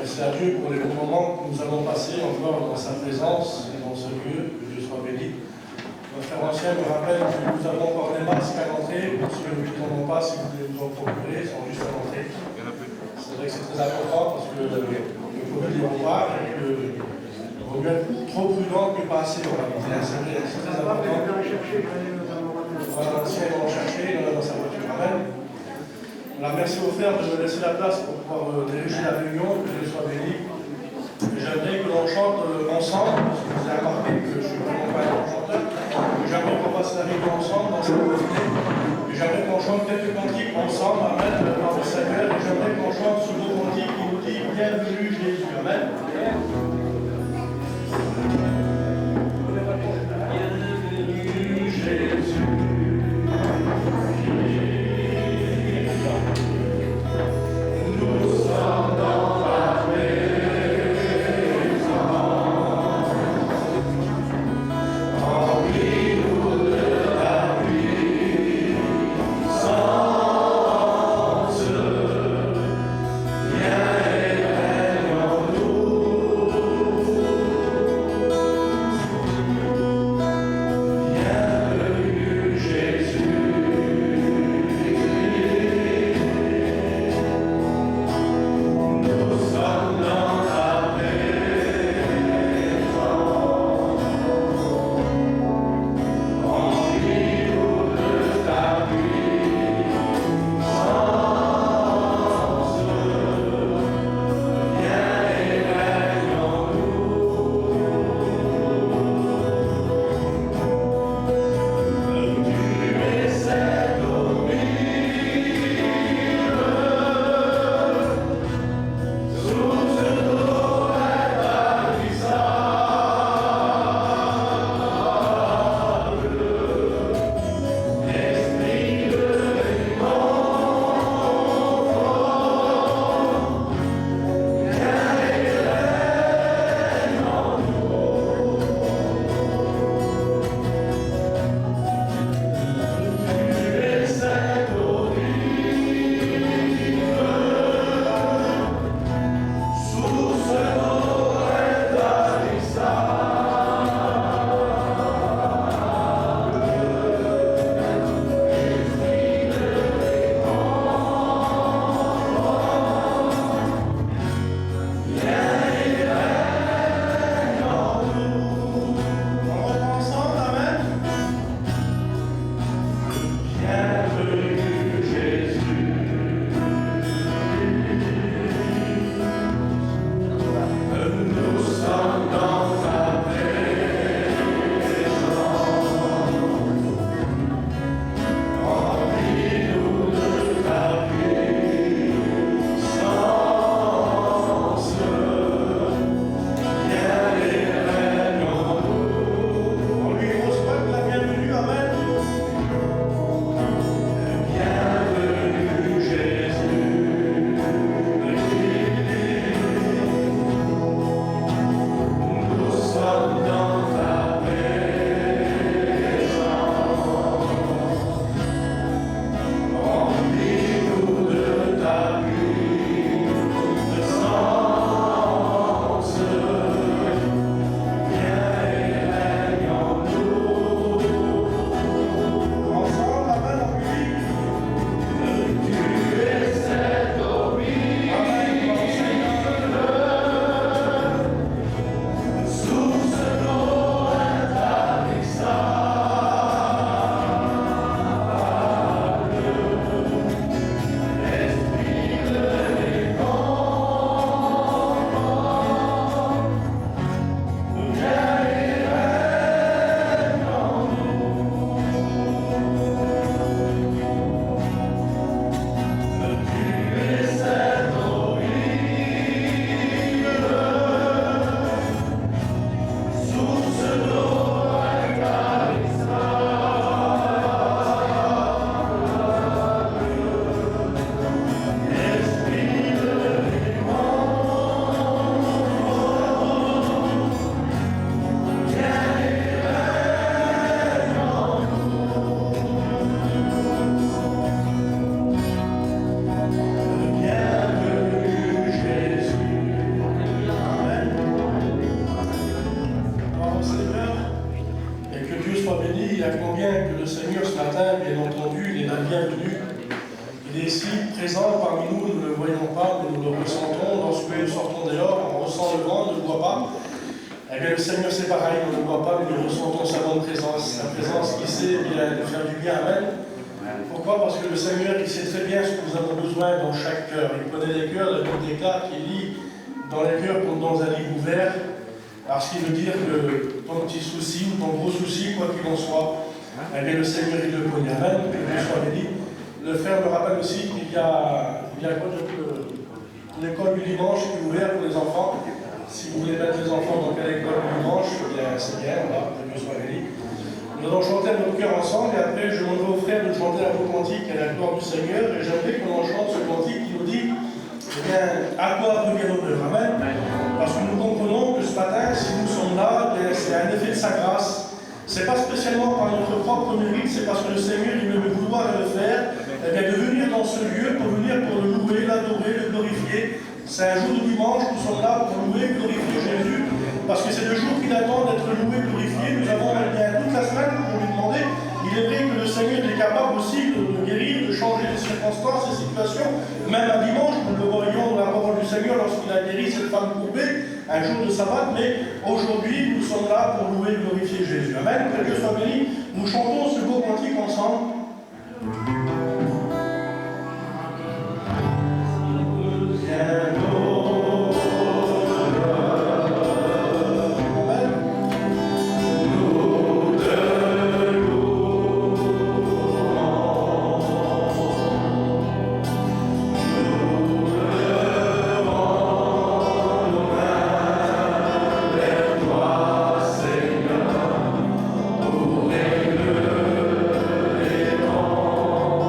Merci à Dieu pour les bons moments que nous allons passer encore dans sa présence et dans ce lieu, que Dieu soit béni. Notre frère ancien me rappelle que nous avons encore des masques à l'entrée, pour ceux qui n'en ont pas, si vous voulez nous en procurer, ils sont juste à l'entrée. C'est vrai que c'est très important parce que le Covid est au revoir et que il vaut mieux être trop prudent que pas assez, on va dire. C'est vrai, c'est très important. Voilà, l'ancien va en chercher, il en a dans sa voiture. Amen. Voilà, merci aux frères de me laisser la place pour pouvoir diriger la réunion, que Dieu soit béni. J'aimerais que l'on chante ensemble, parce que vous avez remarqué que je ne suis vraiment pas un chanteur. J'aimerais qu'on fasse la réunion ensemble dans cette matinée. J'aimerais qu'on chante quelques cantiques ensemble, Amen, dans le Seigneur. Et j'aimerais qu'on chante ce beau cantique qui nous dit Bienvenue Jésus, Amen. Bienvenue Jésus. Viens et règne en nous. Il est ici, présent parmi nous, nous ne le voyons pas, mais nous le ressentons. Lorsque nous sortons dehors, on ressent le vent, on ne le voit pas. Eh bien, le Seigneur, c'est pareil, on ne le voit pas, mais nous ressentons sa bonne présence. Sa présence qui sait bien nous faire du bien. Amen. Pourquoi? Parce que le Seigneur, il sait très bien ce que nous avons besoin dans chaque cœur. Il connaît les cœurs, la Bible déclare qu'il lit dans les cœurs comme dans un livre ouvert. Parce qu'il veut dire que ton petit souci ou ton gros souci, quoi qu'il en soit, eh bien, le Seigneur, il le connaît. Amen. Que Dieu soit béni. Le frère me rappelle aussi qu'il y a l'école du dimanche qui est ouverte pour les enfants. Si vous voulez mettre les enfants dans quelle école du dimanche, bien, c'est bien, voilà, que Dieu soit béni. Nous allons chanter notre cœur ensemble et après je demanderai aux frères de chanter un beau cantique à la gloire du Seigneur et j'aimerais que l'on chante ce cantique qui nous dit, eh bien, à quoi revient l'honneur. Amen. Parce que nous comprenons que ce matin, si nous sommes là, c'est un effet de sa grâce. Ce n'est pas spécialement par notre propre mérite, c'est parce que le Seigneur, il veut le vouloir et le faire, eh bien, de venir dans ce lieu pour venir pour le louer, l'adorer, le glorifier. C'est un jour de dimanche, nous sommes là pour louer et glorifier Jésus, parce que c'est le jour qu'il attend d'être loué et glorifié. Nous avons bien toute la semaine pour lui demander. Il est vrai que le Seigneur est capable aussi de guérir, de changer les circonstances, les situations. Même un dimanche, nous le voyons dans la parole du Seigneur lorsqu'il a guéri cette femme courbée, un jour de sabbat, mais aujourd'hui, nous sommes là pour louer et glorifier Jésus. Amen. Que Dieu soit béni. Nous chantons ce beau cantique ensemble. Seigneur, pour régler les temps.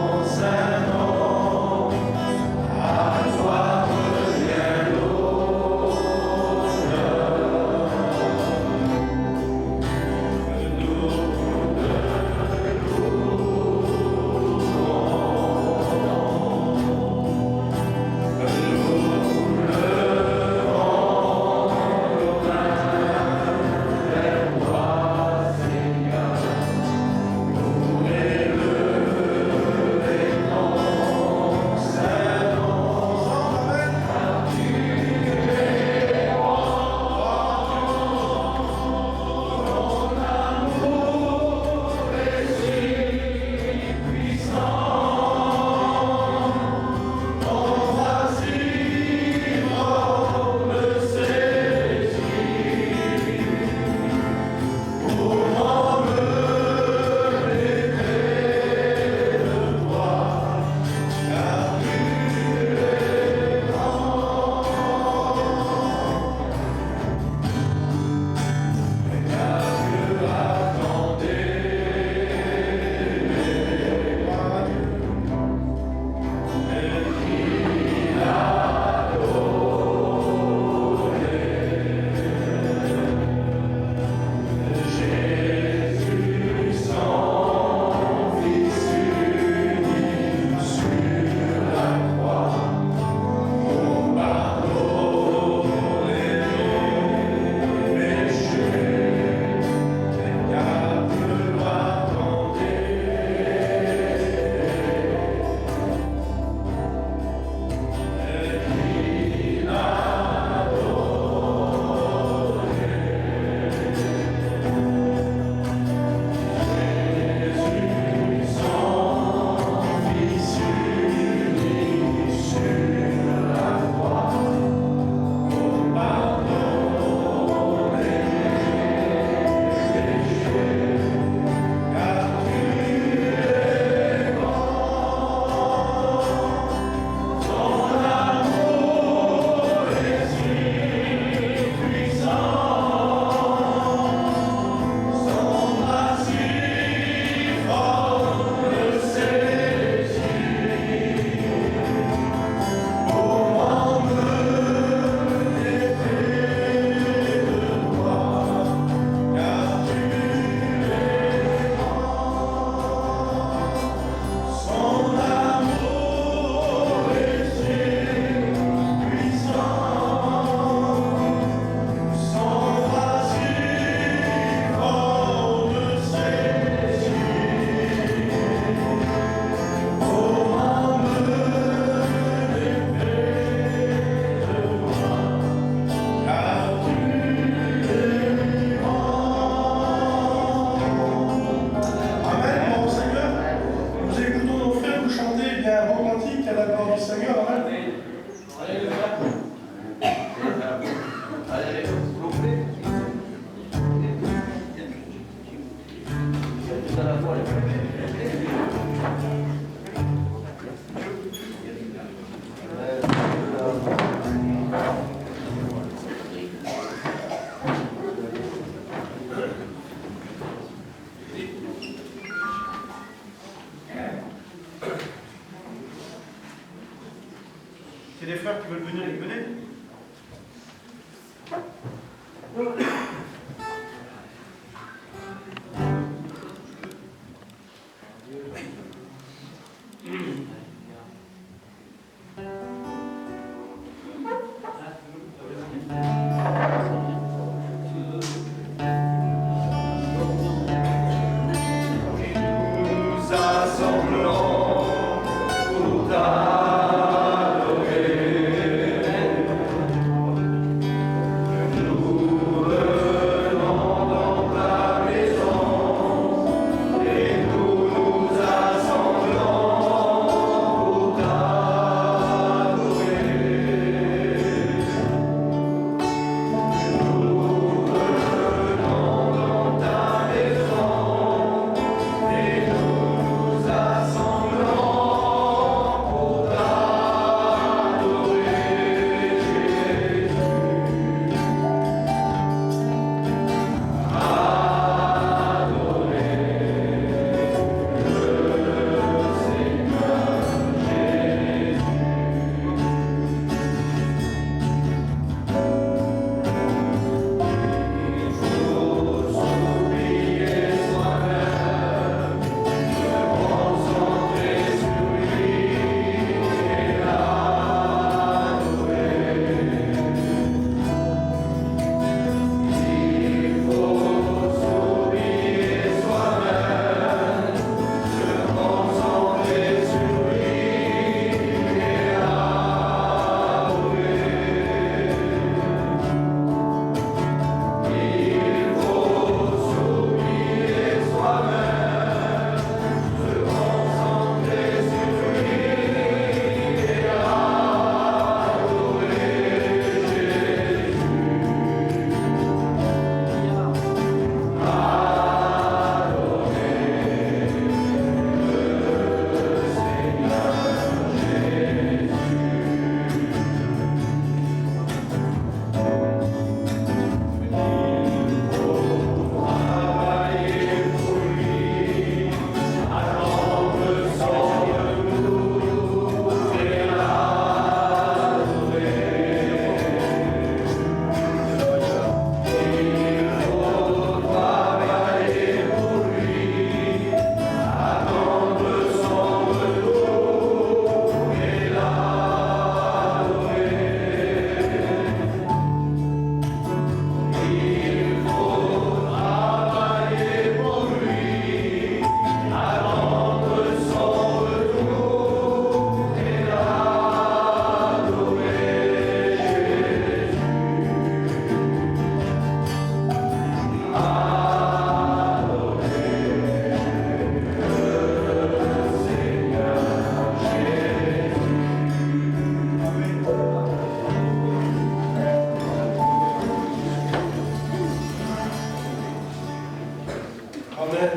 qu'il y a des frères qui veulent venir, ils venez.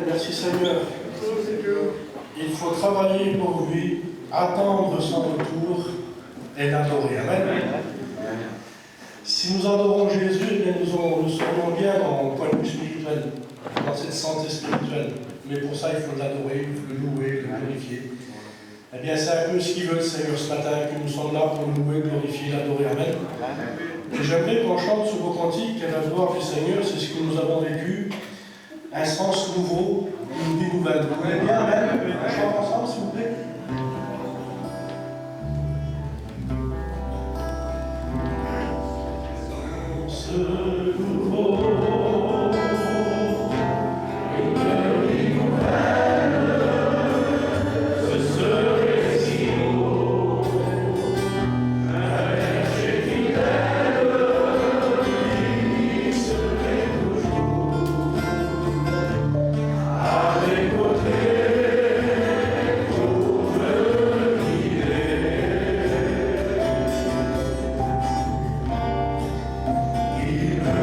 Merci Seigneur. Il faut travailler pour lui, attendre son retour et l'adorer. Amen. Si nous adorons Jésus, eh bien nous serons bien dans le point de vue spirituel, dans cette santé spirituelle. Mais pour ça, il faut l'adorer, il faut le louer, le glorifier. Eh bien, c'est un peu ce qu'il veut le Seigneur ce matin, que nous sommes là pour le louer, glorifier, l'adorer. Amen. Et j'aimerais qu'on chante sur vos cantiques à la gloire du Seigneur, c'est ce que nous avons vécu. Un sens nouveau, une vie nouvelle. Vous voulez bien, Amen? On chante ensemble, s'il vous plaît. Sens nouveau, une vie nouvelle, ce serait si beau, un berger fidèle, qui serait toujours à mes côtés pour me guider. Il me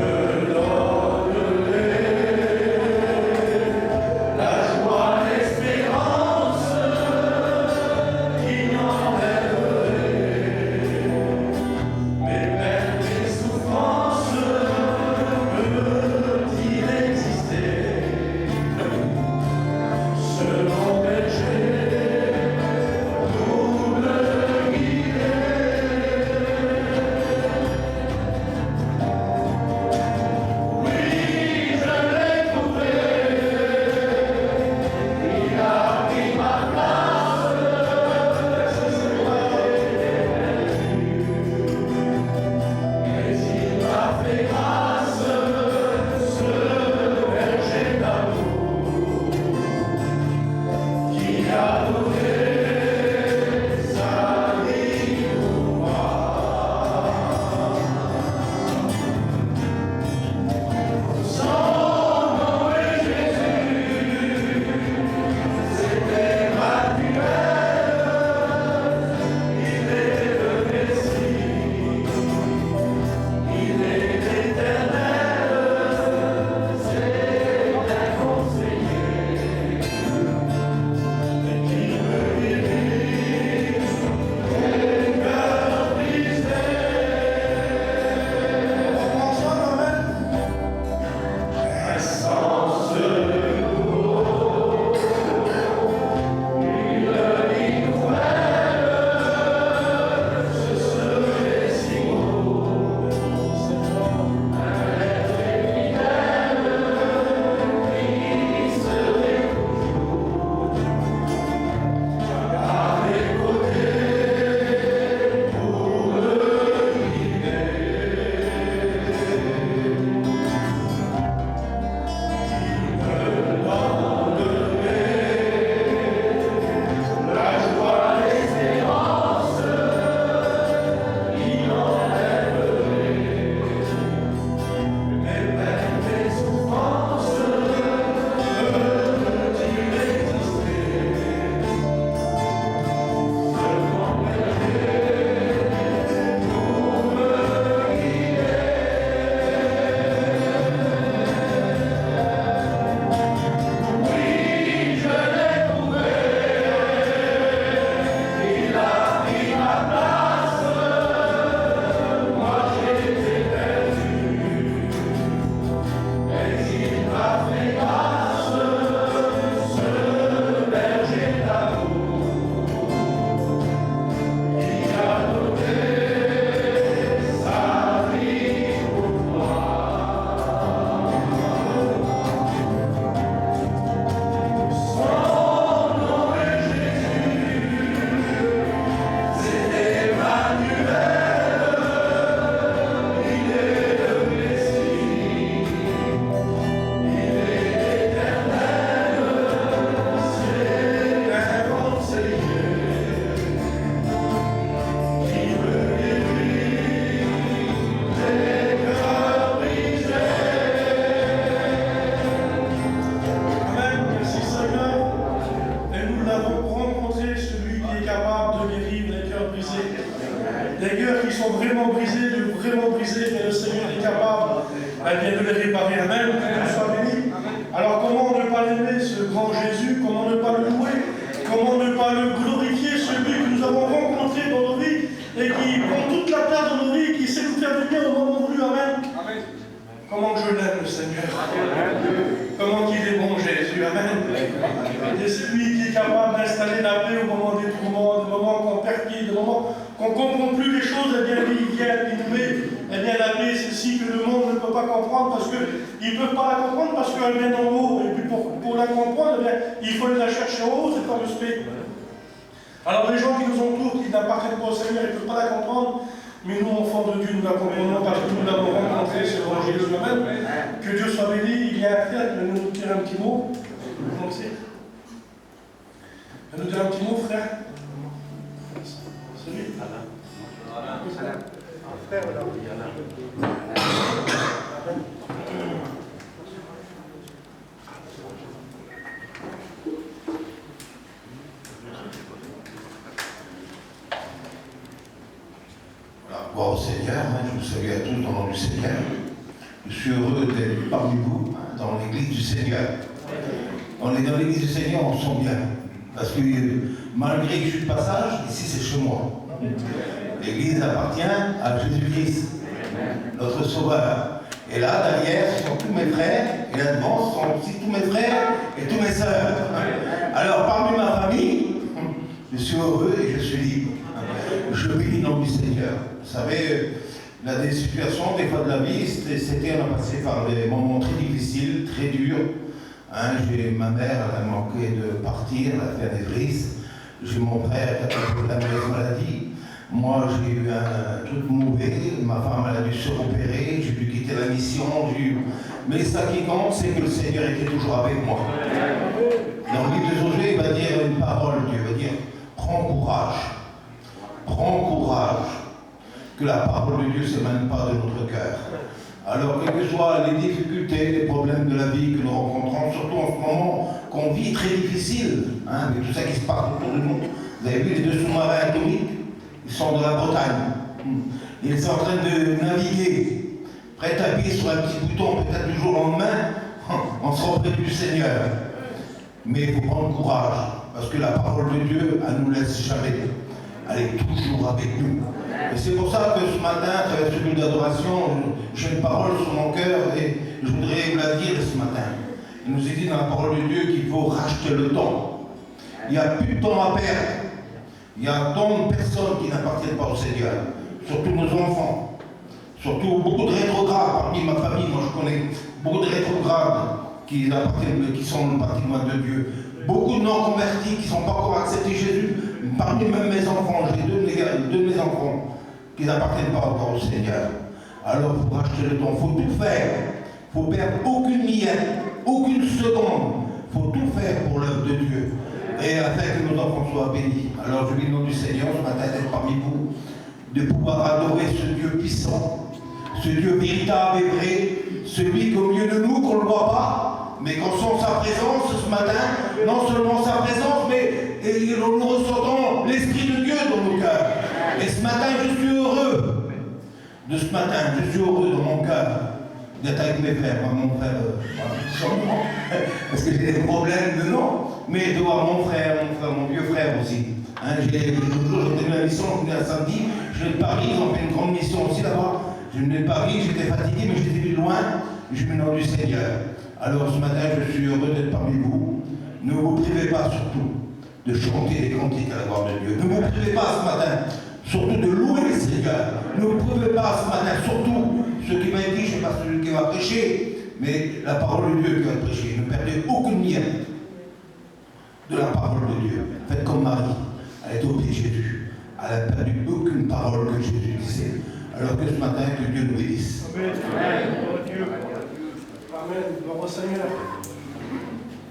des cœurs qui sont vraiment brisés, mais le Seigneur est capable de les réparer. Amen. Que Dieu soit béni. Alors comment ne pas l'aimer, ce grand Jésus? Comment ne pas le louer? Comment ne pas le glorifier, celui que nous avons rencontré dans nos vies et qui prend toute la place dans nos vies, qui sait nous faire du bien au moment voulu. Amen. Comment que je l'aime, le Seigneur. Comment qu'il est bon, Jésus. Amen. Et c'est lui qui est capable d'installer la paix au moment des tourments, des moments qu'on perpille, des moments qu'on ne comprend plus les choses. Eh bien, lui, il vient, il nous met. Eh bien, la paix, c'est celle que le monde ne peut pas comprendre parce qu'ils ne peuvent pas la comprendre parce qu'elle vient d'en haut. Et puis, pour la comprendre, eh bien, il faut la chercher en haut, cette fameuse paix. Alors, les gens qui nous entourent, qui n'appartiennent pas au Seigneur, ils ne peuvent pas la comprendre. Mais nous, enfants de Dieu, nous la comprenons parce que nous l'avons rencontré sur l'évangile lui-même. Que Dieu soit béni. Il y a un frère qui va nous dire un petit mot. Comment c'est? Il va nous dire un petit mot, frère. C'est lui. Frère, là. Gloire au Seigneur, je vous salue à tous dans le nom du Seigneur. Je suis heureux d'être parmi vous dans l'église du Seigneur. On est dans l'église du Seigneur, on se sent bien. Parce que malgré que je suis de passage, ici c'est chez moi. L'église appartient à Jésus-Christ, notre Sauveur. Et là, derrière, ce sont tous mes frères, et là devant, ce sont aussi tous mes frères et tous mes sœurs. Alors, parmi ma famille, je suis heureux et je suis libre. Je bénis le nom du Seigneur. Vous savez, là, des situations, des fois de la vie, c'était, on a passé par des moments très difficiles, très durs. Ma mère, elle a manqué de partir, elle a fait un névrisme. J'ai mon frère qui a fait la mauvaise maladie. Moi, j'ai eu un truc mauvais. Ma femme, elle a dû se repérer. J'ai dû quitter la mission. Mais ça qui compte, c'est que le Seigneur était toujours avec moi. Dans le livre de Josué, il va dire une parole. Dieu va dire, prends courage. Prends courage, que la parole de Dieu ne s'émane pas de notre cœur. Alors, quelles que soient les difficultés, les problèmes de la vie que nous rencontrons, surtout en ce moment qu'on vit très difficile, avec tout ça qui se passe autour de nous. Vous avez vu les deux sous-marins atomiques, ils sont de la Bretagne. Ils sont en train de naviguer, prêts à appuyer sur un petit bouton, peut-être du jour au lendemain, on sera auprès du Seigneur. Mais il faut prendre courage, parce que la parole de Dieu, elle ne nous laisse jamais. Elle est toujours avec nous. Et c'est pour ça que ce matin, à travers ce lieu d'adoration, j'ai une parole sur mon cœur et je voudrais vous la dire ce matin. Il nous est dit dans la parole de Dieu qu'il faut racheter le temps. Il n'y a plus de temps à perdre. Il y a tant de personnes qui n'appartiennent pas au Seigneur, surtout nos enfants. Surtout beaucoup de rétrogrades parmi ma famille. Moi je connais beaucoup de rétrogrades qui sont partis loin de Dieu. Beaucoup de non-convertis qui ne sont pas encore acceptés Jésus. Parmi même mes enfants, j'ai deux de mes enfants qui n'appartiennent pas encore au Seigneur. Alors, pour racheter le temps, il faut tout faire. Il ne faut perdre aucune miette, aucune seconde. Il faut tout faire pour l'œuvre de Dieu. Et afin que nos enfants soient bénis. Alors, je dis le nom du Seigneur, ce matin, d'être parmi vous, de pouvoir adorer ce Dieu puissant, ce Dieu véritable et vrai, celui qui est au milieu de nous, qu'on ne le voit pas, mais qu'on sent sa présence ce matin, non seulement sa présence, mais nous ressentons l'Esprit de Dieu dans nos cœurs. Et ce matin, je suis heureux de ce matin, je suis heureux dans mon cœur d'être avec mes frères. Moi, mon frère, parce que j'ai des problèmes de nom, mais de voir mon frère, mon vieux frère aussi. J'ai toujours été à la mission, je venais à samedi, je venais de Paris, ils ont fait une grande mission aussi là-bas. Je venais de Paris, j'étais fatigué, mais j'étais vu de loin, je me nom du Seigneur. Alors ce matin, je suis heureux d'être parmi vous. Ne vous privez pas surtout de chanter des cantiques à la gloire de Dieu. Ne vous privez pas ce matin surtout de louer le Seigneur. Ne vous privez pas ce matin surtout ce qui m'a dit, je ne sais pas celui qui va prêcher, mais la parole de Dieu qui va prêcher. Ne perdez aucune miette de la parole de Dieu. Faites comme Marie, elle est au pied de Jésus. Elle n'a perdu aucune parole que Jésus disait. Alors que ce matin, que Dieu nous bénisse. Amen. Amen. Gloire au Seigneur.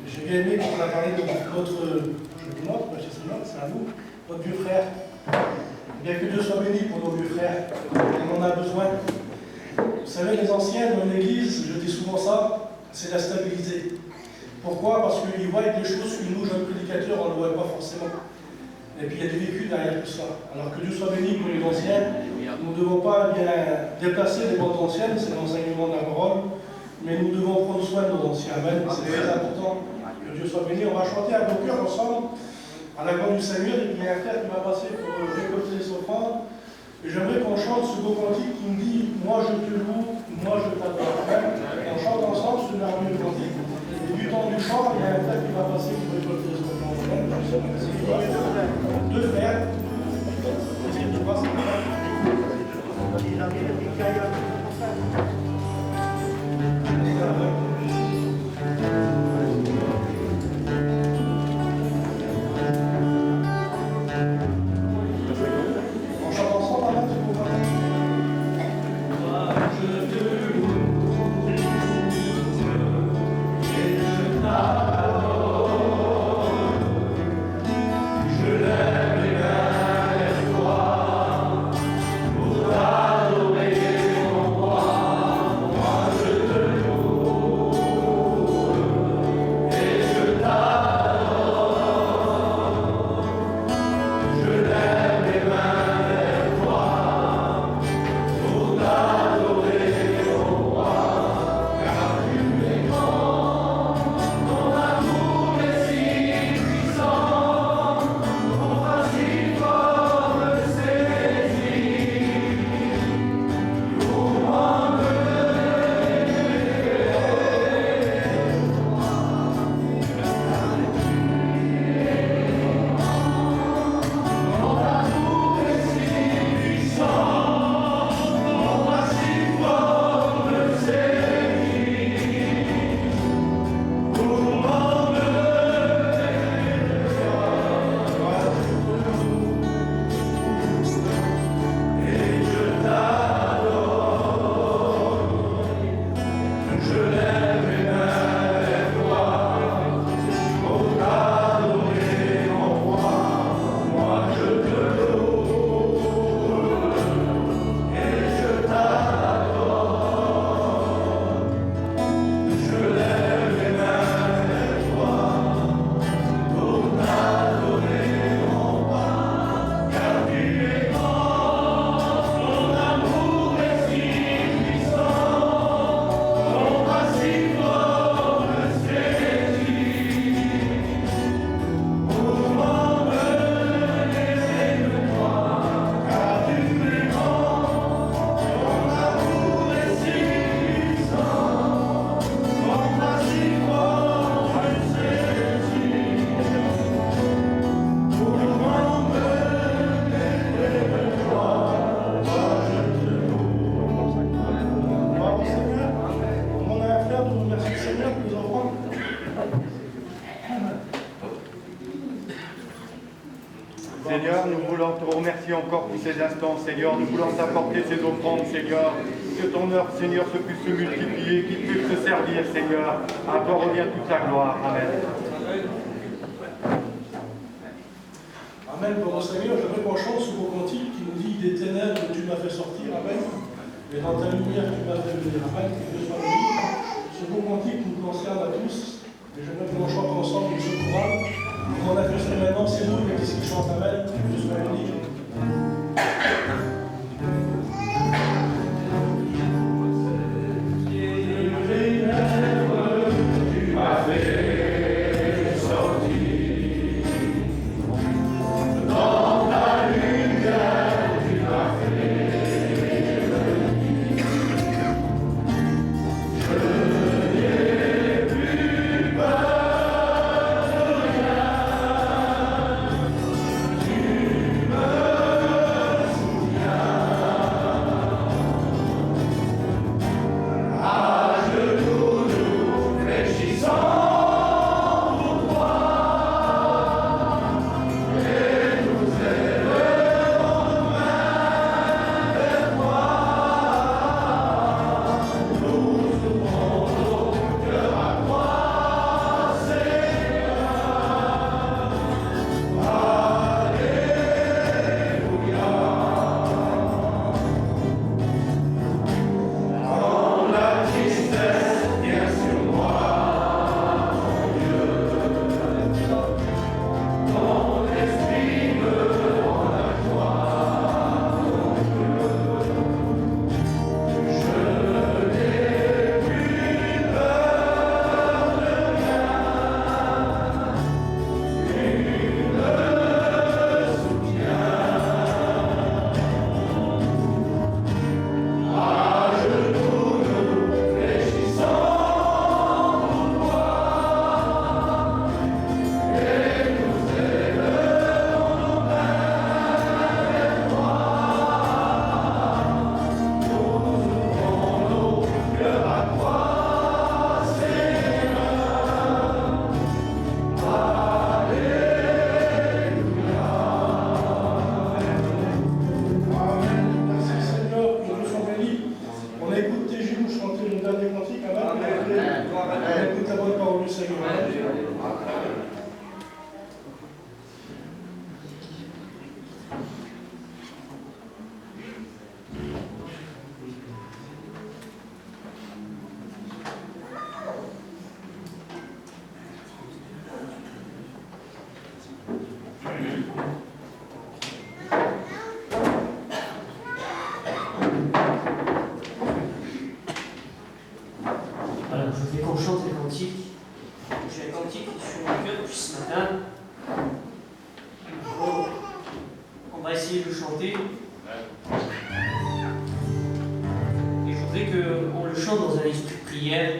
J'ai bien aimé quand on a parlé de c'est à nous, notre vieux frère. Bien que Dieu soit béni pour nos vieux frères. On en a besoin. Vous savez, les anciens dans l'église, je dis souvent ça, c'est la stabilité. Pourquoi? Parce qu'ils voient des choses que nous, jeunes prédicateurs, on ne voit pas forcément. Et puis il y a du vécu derrière tout ça. Alors que Dieu soit béni pour les anciens, nous ne devons pas bien déplacer les bandes anciennes, c'est l'enseignement de la parole, mais nous devons prendre soin de nos anciens. Amen. C'est très important que Dieu soit béni. On va chanter à nos cœurs ensemble, à la gloire du Seigneur. Et puis il y a un frère qui va passer pour récolter les offrandes. Et j'aimerais qu'on chante ce beau cantique qui nous dit « Moi je te loue, moi je t'adore ». On chante ensemble ce merveilleux cantique. Et du temps du chant, il y a un frère qui va passer pour récolter les offrandes. Deux frères. Qu'est-ce que tu passes? On chante ensemble avant de vous parler. Seigneur, nous voulons te remercier encore pour ces instants, Seigneur. Nous voulons t'apporter ces offrandes, Seigneur. Que ton œuvre, Seigneur, se puisse se multiplier, qu'il puisse se servir, Seigneur. À toi revient toute la gloire. Amen. Amen. Pour mon Seigneur, j'aimerais qu'on chante ce beau cantique qui nous dit « Des ténèbres, tu m'as fait sortir. » Amen. Et dans ta lumière, tu m'as fait venir. Amen. Que Dieu soit béni. Ce beau cantique nous concerne à tous. Et j'aimerais qu'on chante ensemble ce chorale. On a fait ça maintenant, c'est nous, mais qu'est-ce qu'ils chantent? Amen. Que Dieu soit béni. Tu Voilà, je voulais qu'on chante les cantiques. J'ai un cantique sur mon cœur depuis ce matin. Bon, on va essayer de le chanter. Et je voudrais qu'on le chante dans un esprit de prière.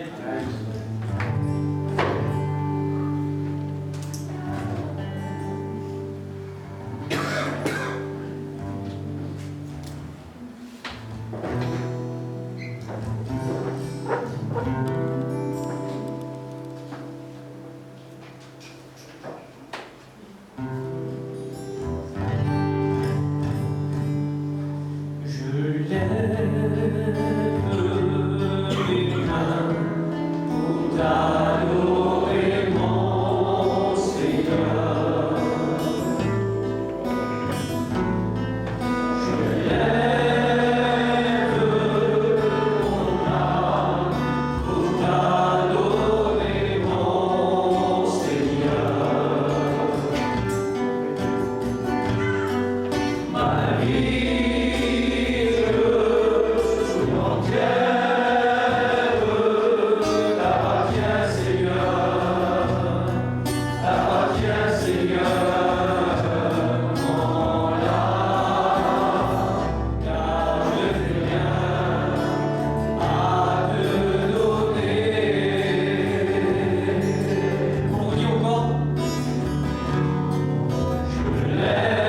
Je lève mes mains pour t'adorer, mon Seigneur. Je lève mon âme pour t'adorer, mon Seigneur. Ma vie je lève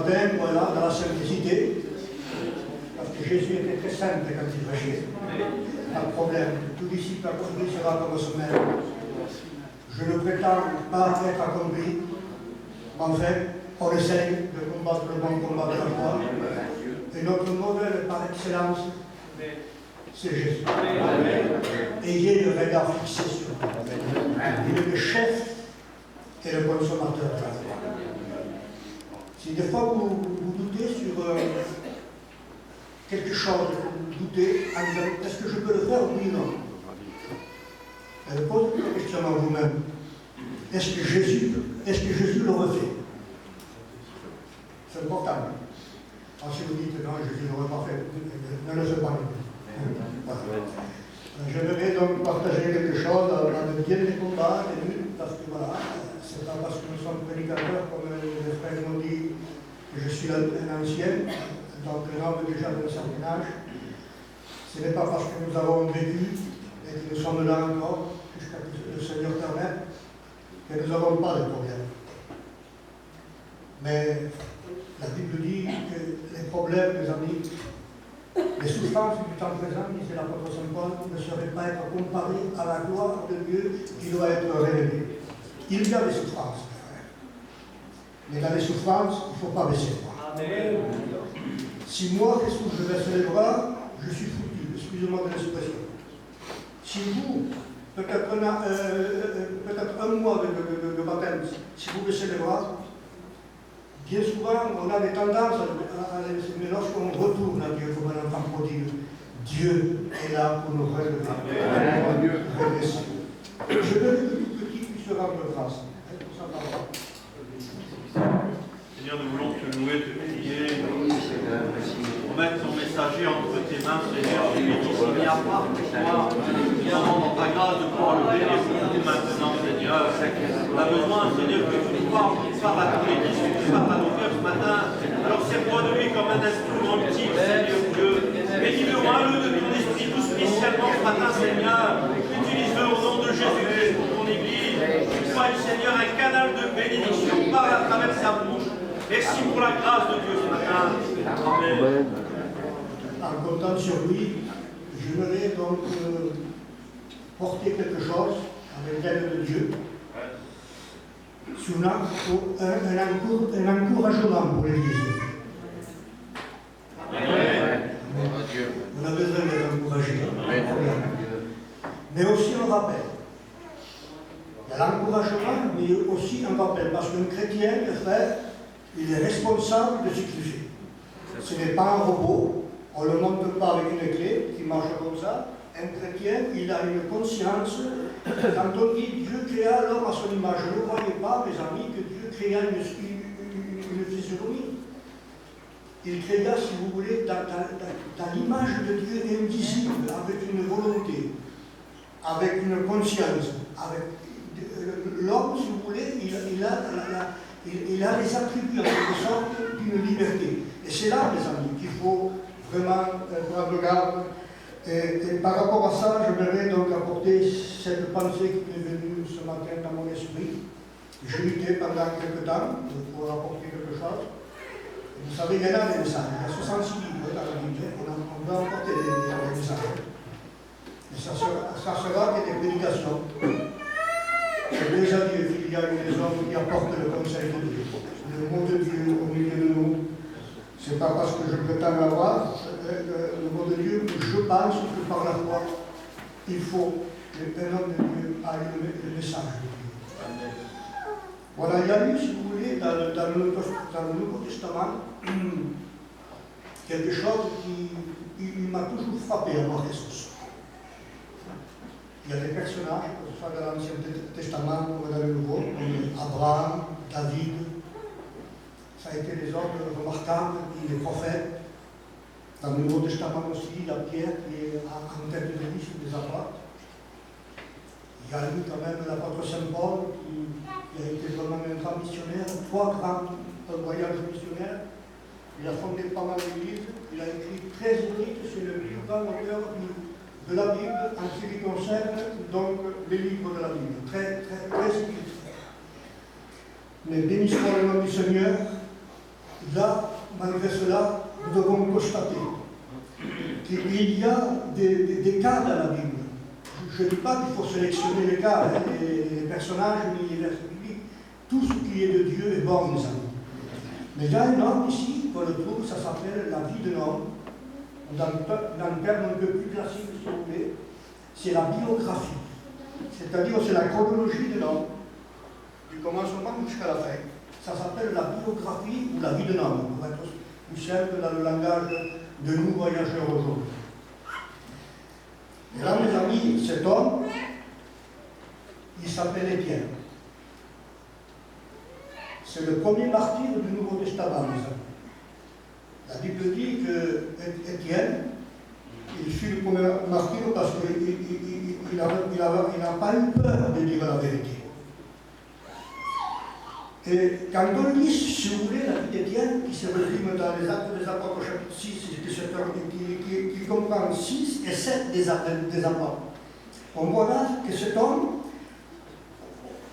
matin, voilà, dans la simplicité, parce que Jésus était très simple quand il prêchait. Pas de problème. Tout disciple accompli sera comme son maître. Je ne prétends pas être accompli, mais en fait, on essaye de combattre le bon combat de la foi. Et notre modèle par excellence, c'est Jésus. Ayez le regard fixé sur lui. Il est le chef et le consommateur de la foi. Si des fois vous doutez sur quelque chose, vous doutez en disant est-ce que je peux le faire, oui ou non? Posez la question à vous-même. Est-ce que Jésus le refait? C'est important. Alors si vous dites non, Jésus ne l'aurait pas fait, ne le faites pas. Voilà. J'aimerais donc partager quelque chose dans de bien des combats, des luttes, parce que voilà, c'est pas parce que nous sommes prédicateurs, comme les frères m'ont dit, que je suis un ancien, donc un homme déjà d'un certain âge. Ce n'est pas parce que nous avons vécu et que nous sommes là encore, jusqu'à ce que le Seigneur permette, que nous n'avons pas de problème. Mais la Bible dit que les problèmes, mes amis, les souffrances du temps présent, disait l'apôtre Saint Paul, ne sauraient pas être comparées à la gloire de Dieu qui doit être révélée. Il y a des souffrances, mes frères. Mais dans les souffrances, il ne faut pas baisser les bras. Amen. Si moi, qu'est-ce que je baisse les bras, je suis foutu, excusez-moi de l'expression. Si vous, peut-être un mois de baptême, si vous baissez les bras, bien souvent, on a des tendances à mais lorsqu'on retourne à Dieu comme un enfant prodigue, Dieu est là pour nous relever. Je veux que tout petit puisse rendre grâce. Seigneur, nous voulons te louer, te prier, pour mettre ton messager entre tes mains, Seigneur, celui qui s'y met à part pour toi. Nous demandons dans ta grâce de pouvoir le bénéficier maintenant, Seigneur. On a besoin, Seigneur, que tu nous parles à tous les disques, que tu parles à nos cœurs ce matin. Alors sers-toi de lui comme un instrument utile, Seigneur Dieu. Bénis-le, rends-le de ton esprit tout spécialement ce matin, Seigneur. Utilise-le au nom de Jésus-Christ pour ton Église. Sois, Seigneur, un canal de bénédiction par à travers sa bouche. Merci pour la grâce de Dieu ce matin. Amen. En comptant sur lui, j'aimerais donc porter quelque chose avec l'aide de Dieu. Sur un encouragement pour l'Église. On a besoin d'être encouragé. Mais aussi un rappel. Il y a l'encouragement, mais aussi un rappel. Parce qu'un chrétien, frère, il est responsable de ce qu'il fait. Ce n'est pas un robot, on ne le monte pas avec une clé qui marche comme ça. Un chrétien, il a une conscience. Quand on dit Dieu créa l'homme à son image, ne voyez pas, mes amis, que Dieu créa une physionomie. Il créa, si vous voulez, dans l'image de Dieu invisible, avec une volonté, avec une conscience. L'homme, si vous voulez, il a les attributs en quelque sorte d'une liberté. Et c'est là, mes amis, qu'il faut vraiment prendre garde. Et par rapport à ça, j'aimerais donc apporter cette pensée qui est venue ce matin dans mon esprit. J'ai lutté pendant quelques temps pour apporter quelque chose. Et vous savez, il y en a des messages. Il y a 66 livres dans la Bible. On peut emporter des messages. Mais ça sera que des prédications. J'ai déjà dit qu'il y a des hommes qui apportent le conseil de Dieu. Le mot de Dieu au milieu de nous. Ce n'est pas parce que je prétends l'avoir, le mot de Dieu, que je pense que par la foi, il faut qu'un homme de Dieu aille le message de Dieu. Voilà, il y a eu, si vous voulez, dans le Nouveau Testament, quelque chose qui m'a toujours frappé à ma ressource. Il y a des personnages, que ce soit dans l'Ancien Testament ou dans le Nouveau, comme Abraham, David. Ça a été des hommes remarquables, les prophètes. Dans le Nouveau Testament aussi, il y a Pierre qui est en tête de liste des apôtres. Il y a eu quand même l'apôtre Saint Paul qui a été vraiment un grand missionnaire, 3 grands voyages missionnaires. Il a fondé pas mal d'églises. Il a écrit 13 livres, c'est le plus grand auteur de la Bible en ce qui concerne donc les livres de la Bible. Très écrits. Mais bénissons le nom du Seigneur. là, malgré cela, nous devons constater qu'il y a des cas dans la Bible. Je ne dis pas qu'il faut sélectionner les cas, les personnages, ni les versets bibliques. Tout ce qui est de Dieu est bon, mes amis. Mais il y a un homme ici, qu'on le trouve, ça s'appelle la vie de l'homme. Dans le terme un peu plus classique, si vous voulez, c'est la biographie. C'est-à-dire, c'est la chronologie de l'homme, du commencement jusqu'à la fin. Ça s'appelle la biographie ou la vie de l'homme, pour être plus simple dans le langage de nous voyageurs aujourd'hui. Et là, mes amis, cet homme, il s'appelle Étienne. C'est le premier martyr du Nouveau Testament, mes amis. La Bible dit que Étienne, il fut le premier martyr parce qu'il n'a pas eu peur de dire la vérité. Et quand on lit, si vous voulez, la vie d'Étienne, qui se résume dans les Actes des Apôtres, chapitre 6, qui comprend 6 et 7 des Apôtres, on voit là que cet homme,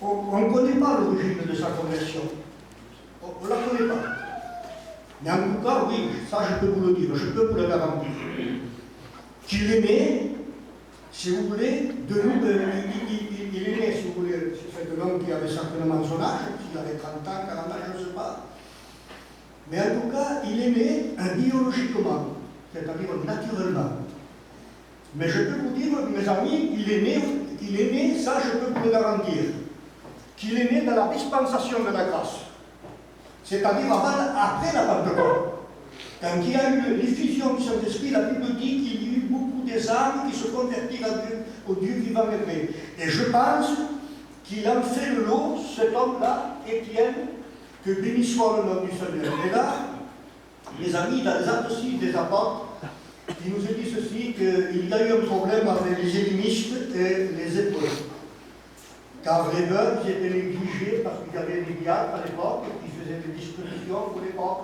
on ne connaît pas l'origine de sa conversion. On ne la connaît pas. Mais en tout cas, oui, ça je peux vous le dire, je peux vous le garantir. Qu'il est né, si vous voulez, de nous, il est né, si vous voulez, c'est un homme qui avait certainement son âge, qui avait 30 ans, 40 ans, je ne sais pas. Mais en tout cas, il est né biologiquement, c'est-à-dire naturellement. Mais je peux vous dire, mes amis, il est né, ça je peux vous le garantir, qu'il est né dans la dispensation de la grâce. C'est-à-dire après la Pentecôte. Quand il y a eu l'effusion du Saint-Esprit, la Bible dit qu'il y a eu beaucoup des âmes qui se convertirent à Dieu, au Dieu vivant et vrai. Et je pense qu'il en fait le lot, cet homme-là, Étienne, que béni soit le nom du Seigneur. Et là, mes amis, dans les Actes 6 des Apôtres, il nous est dit ceci, qu'il y a eu un problème avec les hellénistes et les Hébreux. Car les veuves étaient négligées parce qu'il y avait des diacres à l'époque qui faisaient des dispositions pour l'époque.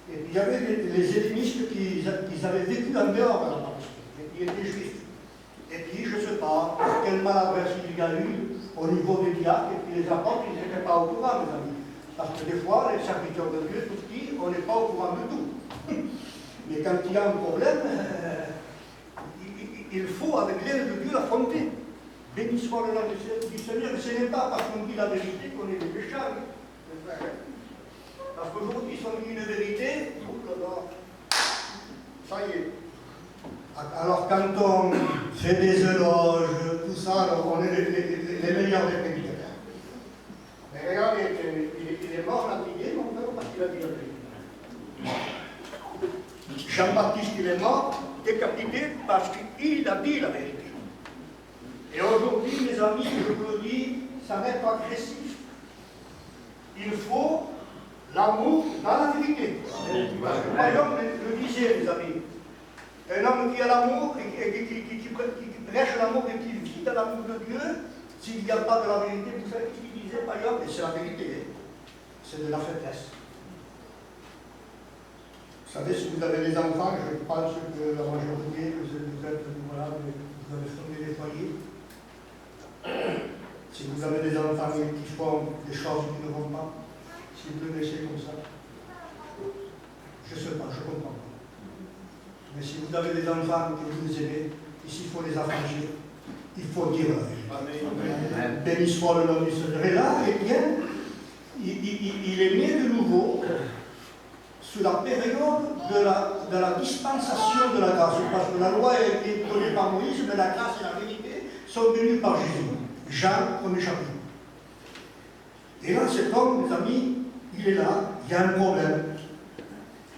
Et puis il y avait les hellénistes qui avaient vécu en dehors de la Palestine, et qui étaient juifs. Et puis, je ne sais pas, quelle maladresse il y a eu au niveau des diacres, et puis les apôtres, ils n'étaient pas au courant, mes amis. Parce que des fois, les serviteurs de Dieu, tout petits, on n'est pas au courant de tout. Mais quand il y a un problème, il faut, avec l'aide de Dieu, l'affronter. Béni soit le nom du Seigneur, ce n'est pas parce qu'on dit la vérité qu'on est des pécheurs. Parce qu'aujourd'hui, si on dit une vérité, ça y est. Alors quand on fait des éloges, tout ça, alors on est les meilleurs des prédicateurs. Mais regardez, il est mort lapidé, mon père, parce qu'il a dit la vérité. Jean-Baptiste, il est mort, décapité, parce qu'il a dit la vérité. Et aujourd'hui, mes amis, je vous le dis, ça va être agressif. Il faut l'amour dans la vérité. Parce que par exemple, le disait, mes amis, un homme qui a l'amour et qui prêche l'amour et qui vit dans l'amour de Dieu, s'il n'y a pas de la vérité, vous savez ce qu'il disait par exemple, et c'est la vérité, c'est de la faiblesse. Vous savez, si vous avez des enfants, je pense que la majorité, vous avez fondé des foyers. Si vous avez des enfants qui font des choses qui ne vont pas, si vous le laissez comme ça, je ne sais pas, je comprends pas. Mais si vous avez des enfants que vous les aimez, et s'il faut les affranchir, il faut dire la vérité. Béni soit le nom du Seigneur. Et là, eh bien, il est né de nouveau sous la période de la dispensation de la grâce. Parce que la loi a été donnée par Moïse, mais la grâce et la vérité sont venues par Jésus. Jean, 1er chapitre. Et là, cet homme, mes amis, il est là, il y a un problème.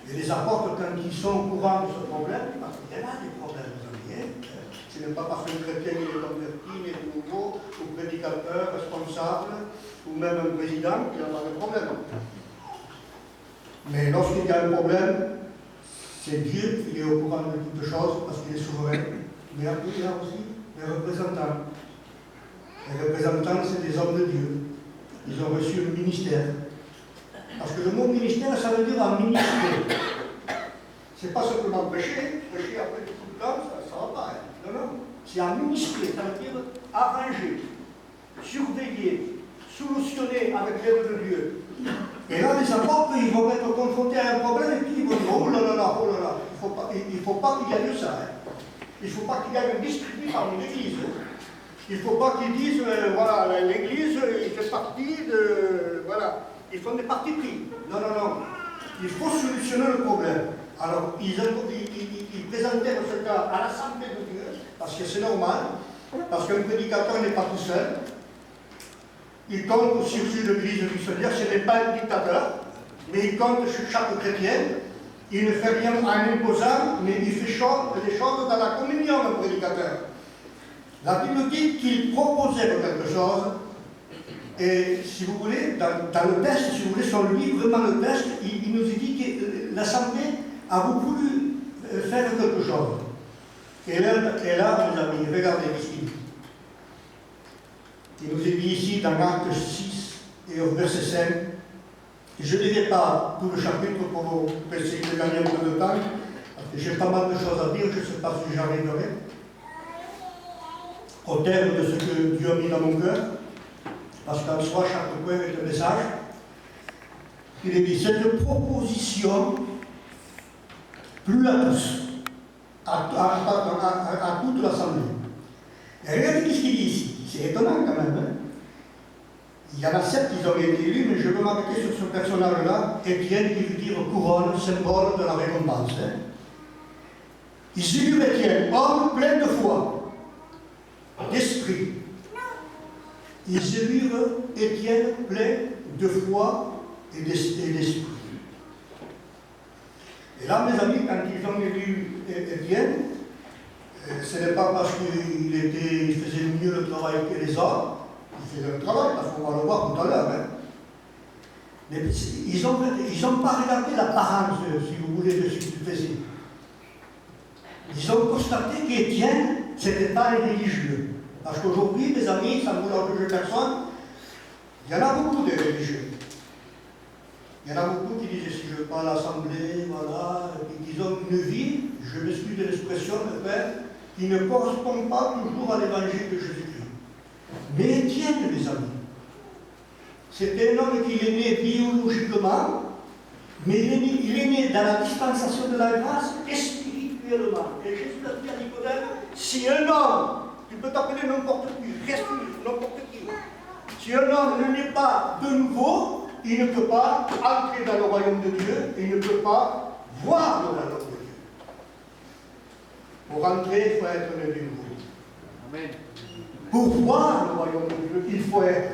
Et les apôtres, quand ils sont au courant de ce problème, parce qu'il y en a des problèmes, mes amis, ce n'est pas parce qu'un chrétien il est converti, mais de nouveau, ou prédicateur, responsable, ou même un président, qu'il n'y a pas de problème. Mais lorsqu'il y a un problème, c'est Dieu qui est au courant de toutes choses, parce qu'il est souverain. Mais après, il y a aussi les représentants. Les représentants, c'est des hommes de Dieu. Ils ont reçu le ministère. Parce que le mot ministère, ça veut dire administrer. C'est pas simplement prêcher après tout le temps, ça va pas. Hein. Non, non. C'est administrer, ça veut dire arranger, surveiller, solutionner avec l'aide de Dieu. Et là, les des apôtres, ils vont être confrontés à un problème et puis ils vont dire oh là là là, oh là là, il ne faut pas qu'il y ait ça. Hein. Il ne faut pas qu'il y ait un distribué parmi l'Église. Il ne faut pas qu'ils disent voilà, l'Église, il fait partie de. Voilà, ils font des partis pris. Non, non, non. Il faut solutionner le problème. Alors, ils présentèrent ce cas à l'Assemblée de Dieu, parce que c'est normal, parce qu'un prédicateur n'est pas tout seul. Il compte sur l'Église du Seigneur, ce n'est pas un dictateur, mais il compte sur chaque chrétien. Il ne fait rien en imposant, mais il fait des choses dans la communion, un prédicateur. La Bible dit qu'il proposait quelque chose, et si vous voulez, dans le texte, si vous voulez, sur le livre, vraiment le texte, il nous dit que l'Assemblée a voulu faire quelque chose. Et là, mes amis, regardez ici. Il nous est dit ici dans Actes 6 et au verset 5, je ne lirai pas tout le chapitre pour essayer de gagner un peu de temps, parce que j'ai pas mal de choses à dire, je ne sais pas si j'arriverai, au terme de ce que Dieu a mis dans mon cœur, parce qu'en soi, chaque point est un message. Il est dit, cette proposition, plus à tous, à toute l'Assemblée. Et regardez ce qu'il dit ici. C'est étonnant quand même. Hein? Il y en a 7 qui ont été élus, mais je veux m'arrêter sur ce personnage-là, Étienne, qui veut dire couronne, symbole de la récompense. Hein? Ils élurent Étienne, homme plein de foi, d'esprit. Ils élurent Étienne plein de foi et d'esprit. Et là, mes amis, quand ils ont élu Étienne, ce n'est pas parce qu'il faisait mieux le travail que les autres, il faisait le travail, parce qu'on va le voir tout à l'heure. Hein. Mais ils n'ont pas regardé l'apparence, si vous voulez, de ce qu'il faisait. Ils ont constaté qu'Étienne, ce n'était pas un religieux. Parce qu'aujourd'hui, mes amis, sans vouloir juger personne, il y en a beaucoup de religieux. Il y en a beaucoup qui disent, si je ne veux pas à l'Assemblée, voilà, et qu'ils ont une vie, je m'excuse de l'expression, qui ne correspond pas toujours à l'évangile de Jésus-Christ. Mais Étienne, mes amis, c'est un homme qui est né biologiquement, mais il est né dans la dispensation de la grâce et spirituellement. Et Jésus a dit à Nicodème, si un homme, tu peux t'appeler n'importe qui, reste n'importe qui, si un homme ne naît pas de nouveau, il ne peut pas entrer dans le royaume de Dieu, il ne peut pas voir le royaume de Dieu. Pour entrer, il faut être né de nouveau. Amen. Pour voir le royaume de Dieu, il faut être.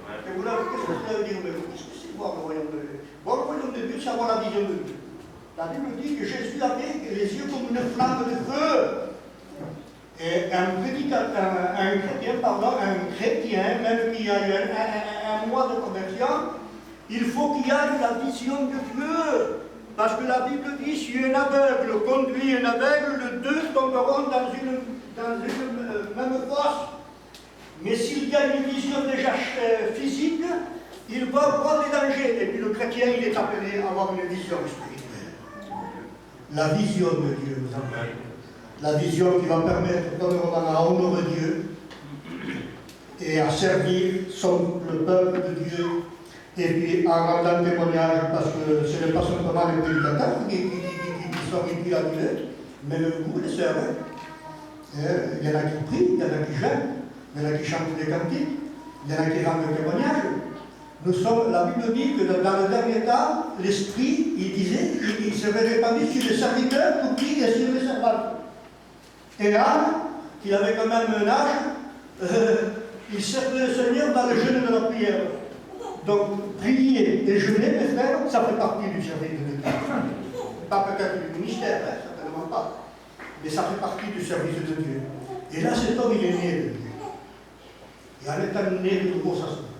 Et vous l'avez, qu'est-ce que vous allez dire, mais qu'est-ce que c'est voir le royaume de Dieu? Voir le royaume de Dieu, c'est avoir la vision de Dieu. La Bible dit que Jésus avait les yeux comme une flamme de feu. Et un chrétien, même qui a eu un mois de conversion, il faut qu'il y ait la vision de Dieu. Parce que la Bible dit, si un aveugle conduit un aveugle, les deux tomberont dans une même fosse. Mais s'il y a une vision déjà physique, il va voir des dangers. Et puis le chrétien, il est appelé à avoir une vision spirituelle. La vision de Dieu, nous avons. La vision qui va permettre, comme on à honorer Dieu et à servir le peuple de Dieu, et puis en rendant témoignage, parce que ce n'est pas simplement les prédicateurs qui sont réduits à Dieu, mais vous, les sœurs. Il y en a qui prient, il y en a qui jeûnent, il y en a qui chantent des cantiques, il y en a qui rendent témoignage. La Bible dit que dans le dernier temps, l'Esprit, il serait répandu sur les serviteurs pour prier et sur les servantes. Et Anne, qui avait quand même un âge, il servait le Seigneur dans le jeûne de la prière. Donc, prier et jeûner, mes frères, ça fait partie du service de Dieu. Pas peut-être du ministère, hein, certainement pas. Mais ça fait partie du service de Dieu. Et là, cet homme, il est né de Dieu. Et en étant né de nouveau, ça se fait.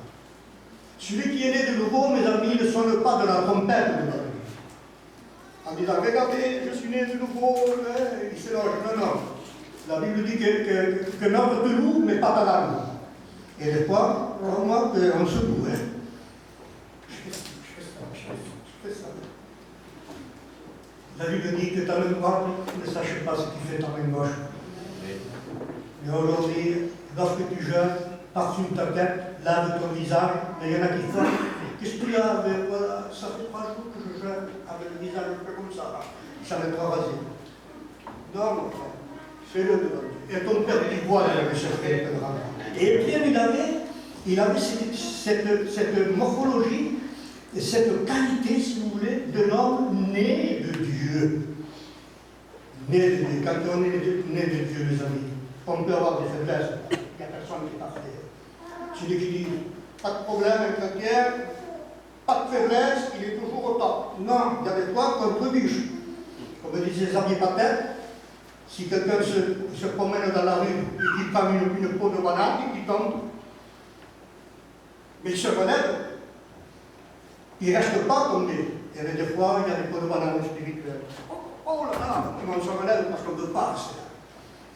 Celui qui est né de nouveau, mes amis, ne sonne pas de la trompette de la vie. En disant, regardez, je suis né de nouveau, il s'éloge. Non, non. La Bible dit que notre te loue, mais pas ta langue. Et des fois, pour moi, on se loue. Hein. Je fais ça. La Bible dit que ta main droite ne sache pas ce qui fait ta main gauche. Et aujourd'hui, lorsque tu jeûnes, parfume ta tête, lave ton visage, mais il y en a qui font, qu'est-ce qu'il y a? Voilà, avait le visage un peu comme ça, ça va être rasé. Non, mon frère, fais-le devant Dieu. Et ton père qui voit le secret de l'âme. Et Étienne, il avait cette morphologie, et cette qualité, si vous voulez, de l'homme né de Dieu. Né de Dieu. Quand on est né de Dieu, mes amis, on peut avoir des faiblesses. Il n'y a personne qui est parfait. Celui qui dit, pas de problème, un chrétien, pas de faiblesse, il est toujours au top. Non, il y a des fois contre biche. Comme disait Xavier Patel, si quelqu'un se promène dans la rue et qu'il prend une peau de banane, il tombe. Mais il se relève. Il ne reste pas tombé. Il y avait des fois, il y a des peaux de banane spirituelles. Oh là là, on se relève parce qu'on ne veut pas.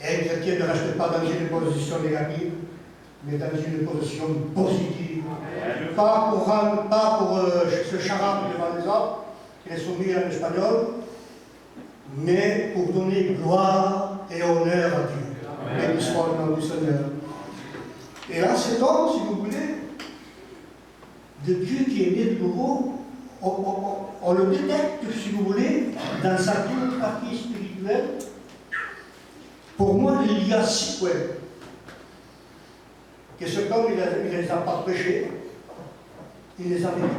Et un chrétien ne reste pas dans une position négative, mais dans une position positive. Pas pour se charabler devant les autres, qui est soumis en espagnol, mais pour donner gloire et honneur à Dieu. Béni soit le nom du Seigneur. Et là, cet homme, si vous voulez, de Dieu qui est né de nouveau, on le détecte, si vous voulez, dans sa toute partie spirituelle. Pour moi, il y a 6 points. Que cet homme, il ne les a pas prêchés, il les a vécus.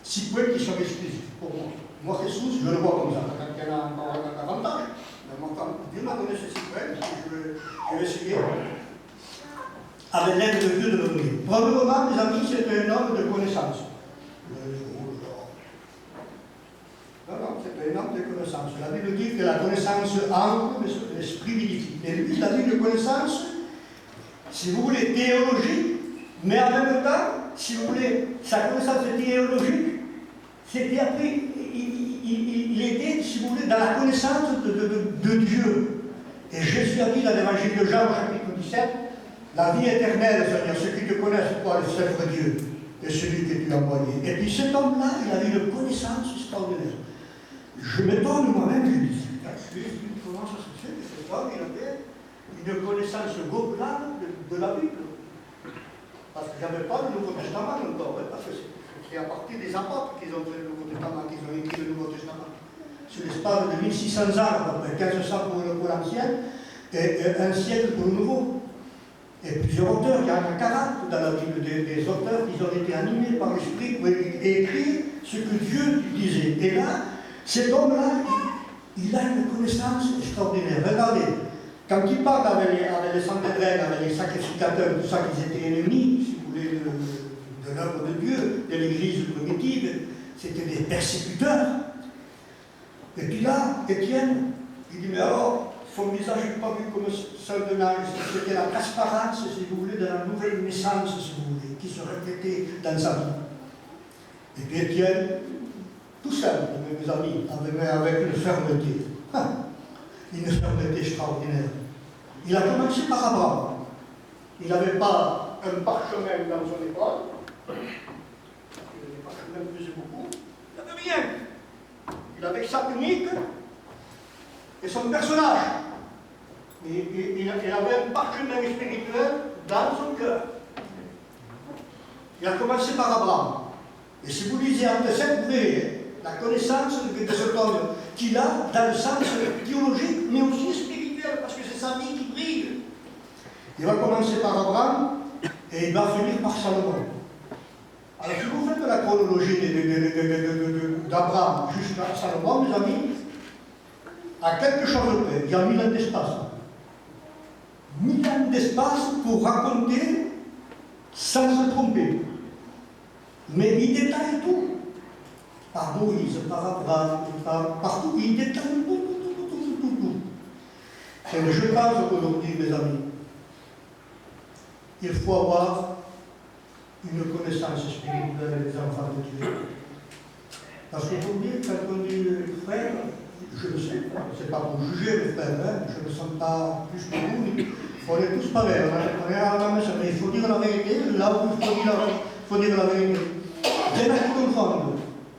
6 points qui sont exclusifs pour moi. Moi, Jésus, je le vois comme ça. Quand il y en a encore un avantage, Dieu m'a donné ces 6 points, je vais essayer, avec l'aide de Dieu, de le donner. Premièrement, mes amis, c'est un homme de connaissance. Non, c'est un homme de connaissance. La Bible dit que la connaissance ancre l'esprit vivifie. Et lui, il a dit une connaissance, si vous voulez, théologique, mais en même temps, si vous voulez, sa connaissance théologique, c'était après, il était, si vous voulez, dans la connaissance de Dieu. Et Jésus a dit dans l'évangile de Jean, au chapitre 17, la vie éternelle, c'est-à-dire ceux qui te connaissent, toi, le Seigneur Dieu, et celui que tu as envoyé. Et puis cet homme-là, il avait une connaissance extraordinaire. Je m'étonne moi-même, je me dis, comment ça se fait que cet homme, il avait une connaissance globale de la Bible. Parce qu'il n'y avait pas le Nouveau Testament encore, parce que c'est à partir des apôtres qu'ils ont fait le Nouveau Testament, qu'ils ont écrit le Nouveau Testament. Sur l'espace de 1600 ans, 1500 pour l'ancien, et un siècle pour le Nouveau. Et plusieurs auteurs, il y en a 40 dans la Bible, des auteurs qui ont été animés par l'Esprit pour écrire ce que Dieu disait. Et là, cet homme-là, il a une connaissance extraordinaire. Regardez, quand il parle avec les Sanhédrin, avec les sacrificateurs, tout ça, qu'ils étaient ennemis, si vous voulez, de l'œuvre de Dieu, de l'Église primitive, c'était des persécuteurs. Et puis là, Étienne, il dit, mais alors, son visage n'est pas vu comme celle d'un ange, c'était la transparence, si vous voulez, de la nouvelle naissance, si vous voulez, qui se reflétait dans sa vie. Et puis Étienne, tout simple, mes amis, avec une fermeté. Une fermeté extraordinaire. Il a commencé par Abraham. Il n'avait pas un parchemin dans son épaule. Les parchemins pesaient beaucoup. Il n'avait rien. Il avait sa tunique et son personnage. Il avait un parchemin spirituel dans son cœur. Il a commencé par Abraham. Et si vous lisez Actes 7, vous verrez la connaissance de cet homme qu'il a dans le sens théologique, mais aussi spirituel, parce que c'est sa vie qui brille. Il va commencer par Abraham et il va finir par Salomon. Alors si vous faites la chronologie d'Abraham jusqu'à Salomon, mes amis, à quelque chose près, il y a 1000 ans d'espace. 1000 ans d'espace pour raconter sans se tromper. Mais il détaille tout. Par Moïse, par Abraham, partout, il détaille tout. Et je pense qu'aujourd'hui, mes amis, il faut avoir une connaissance spirituelle des enfants de Dieu. Parce qu'aujourd'hui, quand on dit frère, je le sais, c'est pas pour juger les frères, hein, je ne me sens pas plus que vous, on est tous pareils, on est à la maison, mais il faut dire la vérité, là où il faut dire la vérité. Il y en a qui confondent.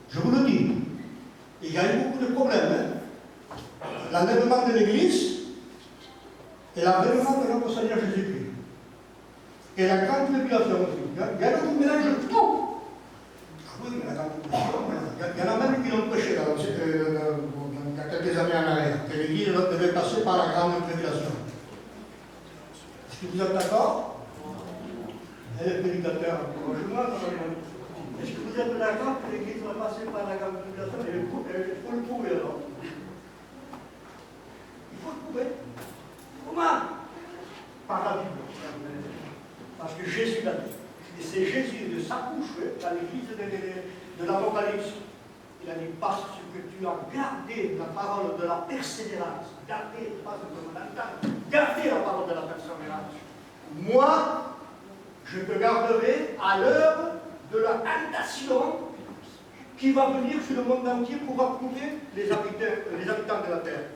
Je vous le dis, il y a eu beaucoup de problèmes. Hein. L'enlèvement de l'Église et l'enlèvement de notre Seigneur Jésus-Christ. Et la grande tribulation aussi. Il y en a qui mélangent tout. Ah oui, mais la grande tribulation, il y en a même qui l'ont la grande tribulation. Est-ce que vous êtes d'accord? Et le prédicateur, est-ce que vous êtes d'accord que l'Église va passer par la grande tribulation? Il faut le prouver alors. Il faut le prouver. Comment? Par la Bible. Parce que Jésus l'a dit. Et c'est Jésus de sa bouche dans l'Église de l'Apocalypse. Il a dit, parce que tu as gardé la parole de la persévérance, gardé, pas simplement l'entendre, gardé la parole de la persévérance. Moi, je te garderai à l'heure de la tentation qui va venir sur le monde entier pour approuver les habitants de la terre.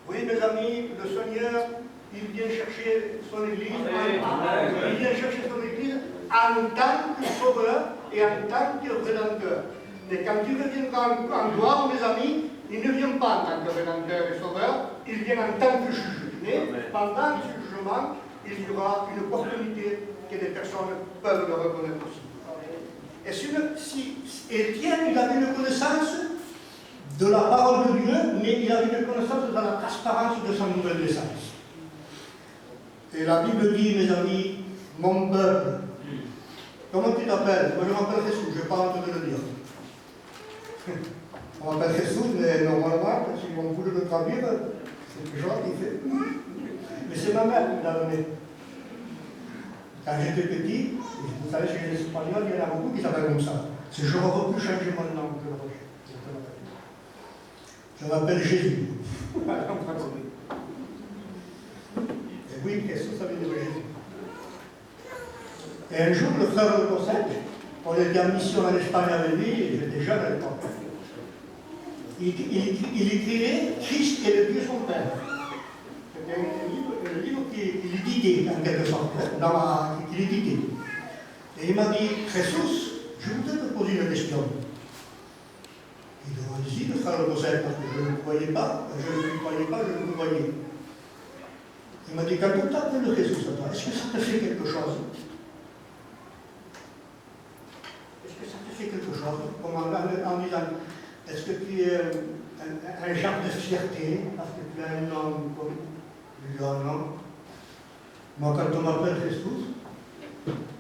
Oui, mes amis, le Seigneur, il vient chercher son Église, il vient chercher son Église en tant que sauveur et en tant que rédempteur. Mais quand il reviendra en gloire, mes amis, il ne vient pas en tant que rédempteur et sauveur, il vient en tant que juge. Mais pendant ce jugement, il y aura une opportunité que les personnes peuvent le reconnaître aussi. Et si Étienne, il avait une connaissance de la parole de Dieu, mais il avait une connaissance de la transparence de sa nouvelle naissance. Et la Bible dit, mes amis, mon peuple, comment tu t'appelles? Moi je m'appelle Jésus, je n'ai pas honte de le dire. On m'appelle Jésus, mais normalement, si on voulait le traduire, c'est le genre qui fait. Mais c'est ma mère qui l'a donné. Quand j'étais petit, vous savez, chez les Espagnols, il y en a beaucoup qui s'appellent comme ça. C'est je n'aurais pu changer mon nom que le rocher. Je m'appelle Jésus. Et oui, Jésus, ça veut dire Jésus. Et un jour, le frère de Cosette, on était en mission en Espagne avec lui, et j'étais jeune à l'époque. Il écrivait Christ est le Dieu son Père. C'était un livre qu'il éditait en quelque sorte, qu'il éditait. Et il m'a dit, Jésus, je voudrais te poser une question. Il dit, allez-y, le frère de Cosette, parce que je ne le croyais pas, je ne le croyais pas, je le croyais. Il m'a dit, quand tu t'appelles Jésus, est-ce que ça te fait quelque chose? Est-ce que ça te fait quelque chose? Comme en disant, est-ce que tu es un genre de fierté parce que tu as un nom comme je dis, oh non. Moi, quand on m'appelle Jésus,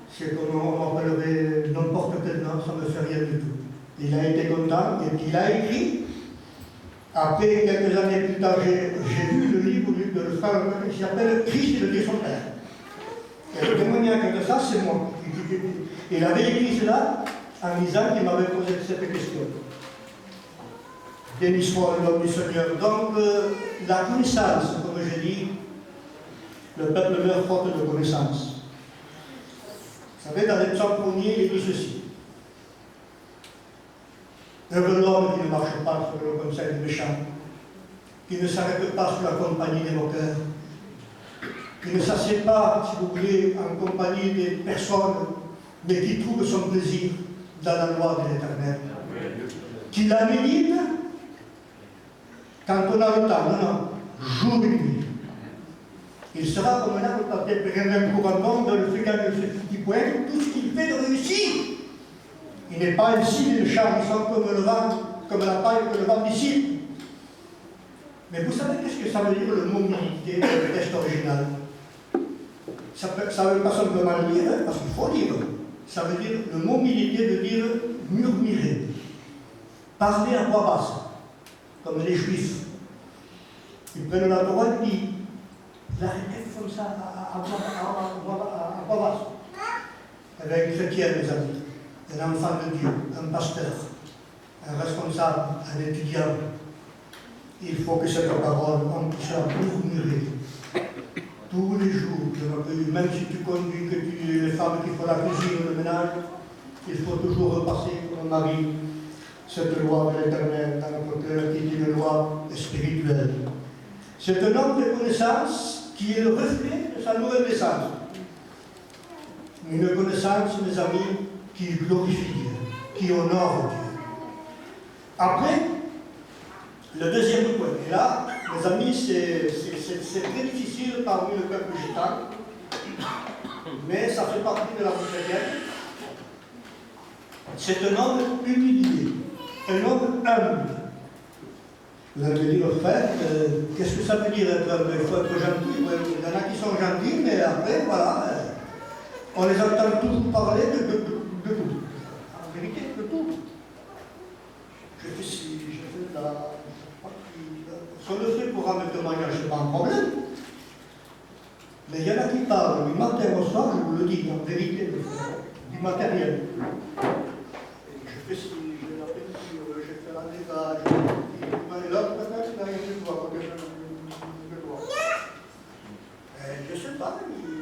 c'est comme on m'appellerait n'importe quel nom, ça ne me fait rien du tout. Il a été content et puis il a écrit. Après, quelques années plus tard, j'ai lu le livre de le frère qui s'appelle Christ le Dieu son Père. Et le témoignage de ça, c'est moi. Il avait écrit cela en disant qu'il m'avait posé cette question. Béni soit le nom du Seigneur. Donc, la connaissance, comme j'ai dit, le peuple meurt faute de connaissance. Vous savez, dans les psaumes 1er, il dit ceci. Heureux l'homme qui ne marche pas sur le conseil des méchants, qui ne s'arrête pas sous la compagnie des moqueurs, qui ne s'assied pas, si vous voulez, en compagnie des personnes, mais qui trouve son plaisir dans la loi de l'Éternel. Qui la médite quand on a le temps, non, jour et nuit. Il sera comme un arbre planté près d'un courant d'onde, le fait quand il fait petit point, tout ce qu'il fait de réussir. Il n'est pas ainsi le charmissant comme le vent, comme la paille que le vent d'ici. Mais vous savez qu'est-ce que ça veut dire le mot militer dans le texte original? Ça ne veut pas simplement le dire, parce qu'il faut dire. Ça veut dire, le mot militer veut dire murmurer, parler à voix basse, comme les Juifs. Ils prennent la Torah et puis ils arrêtent comme ça à voix basse. Eh bien, une chrétienne, mes amis, un enfant de Dieu, un pasteur, un responsable, un étudiant, il faut que cette parole, on puisse la murmurer tous les jours. Même si tu conduis, que tu es les femmes qui font la cuisine, le ménage, il faut toujours repasser comme mari cette loi de l'Éternel dans notre cœur qui est une loi spirituelle. C'est un homme de connaissance qui est le reflet de sa nouvelle naissance. Une connaissance, mes amis, qui glorifie Dieu, qui honore Dieu. Après, le deuxième point, et là, mes amis, c'est très difficile parmi le peuple gitan, mais ça fait partie de la vie chrétienne. C'est un homme humilié, un homme humble. Vous allez me dire, frère, qu'est-ce que ça veut dire être humble? Il faut être gentil. Il y en a qui sont gentils, mais après, voilà, on les entend toujours parler de tout. En vérité, de tout. Je fais ci, je fais là. Sur le fait pour ramener le témoignage, ce n'est pas un problème. Mais il y en a qui parlent du matin au soir, je vous le dis, en vérité, du matériel. Je fais ci, je fais la peinture, je fais la dégage, et l'autre, peut-être, là, il y a une voix, je ne sais pas,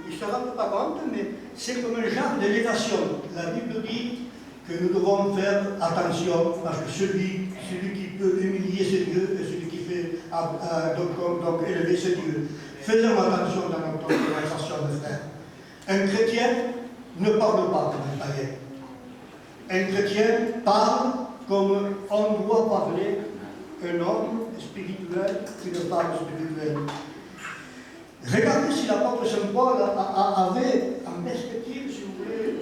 ils ne se rendent pas compte, mais c'est comme un genre d'élévation. La Bible dit que nous devons faire attention, parce que celui qui peut humilier ses dieux, et celui qui fait donc élever ses dieux. Faisons attention dans notre conversation de frères. Un chrétien ne parle pas comme un païen. Un chrétien parle comme on doit parler un homme spirituel qui ne parle spirituel. Regardez si l'apôtre Saint Paul avait en perspective, si vous voulez,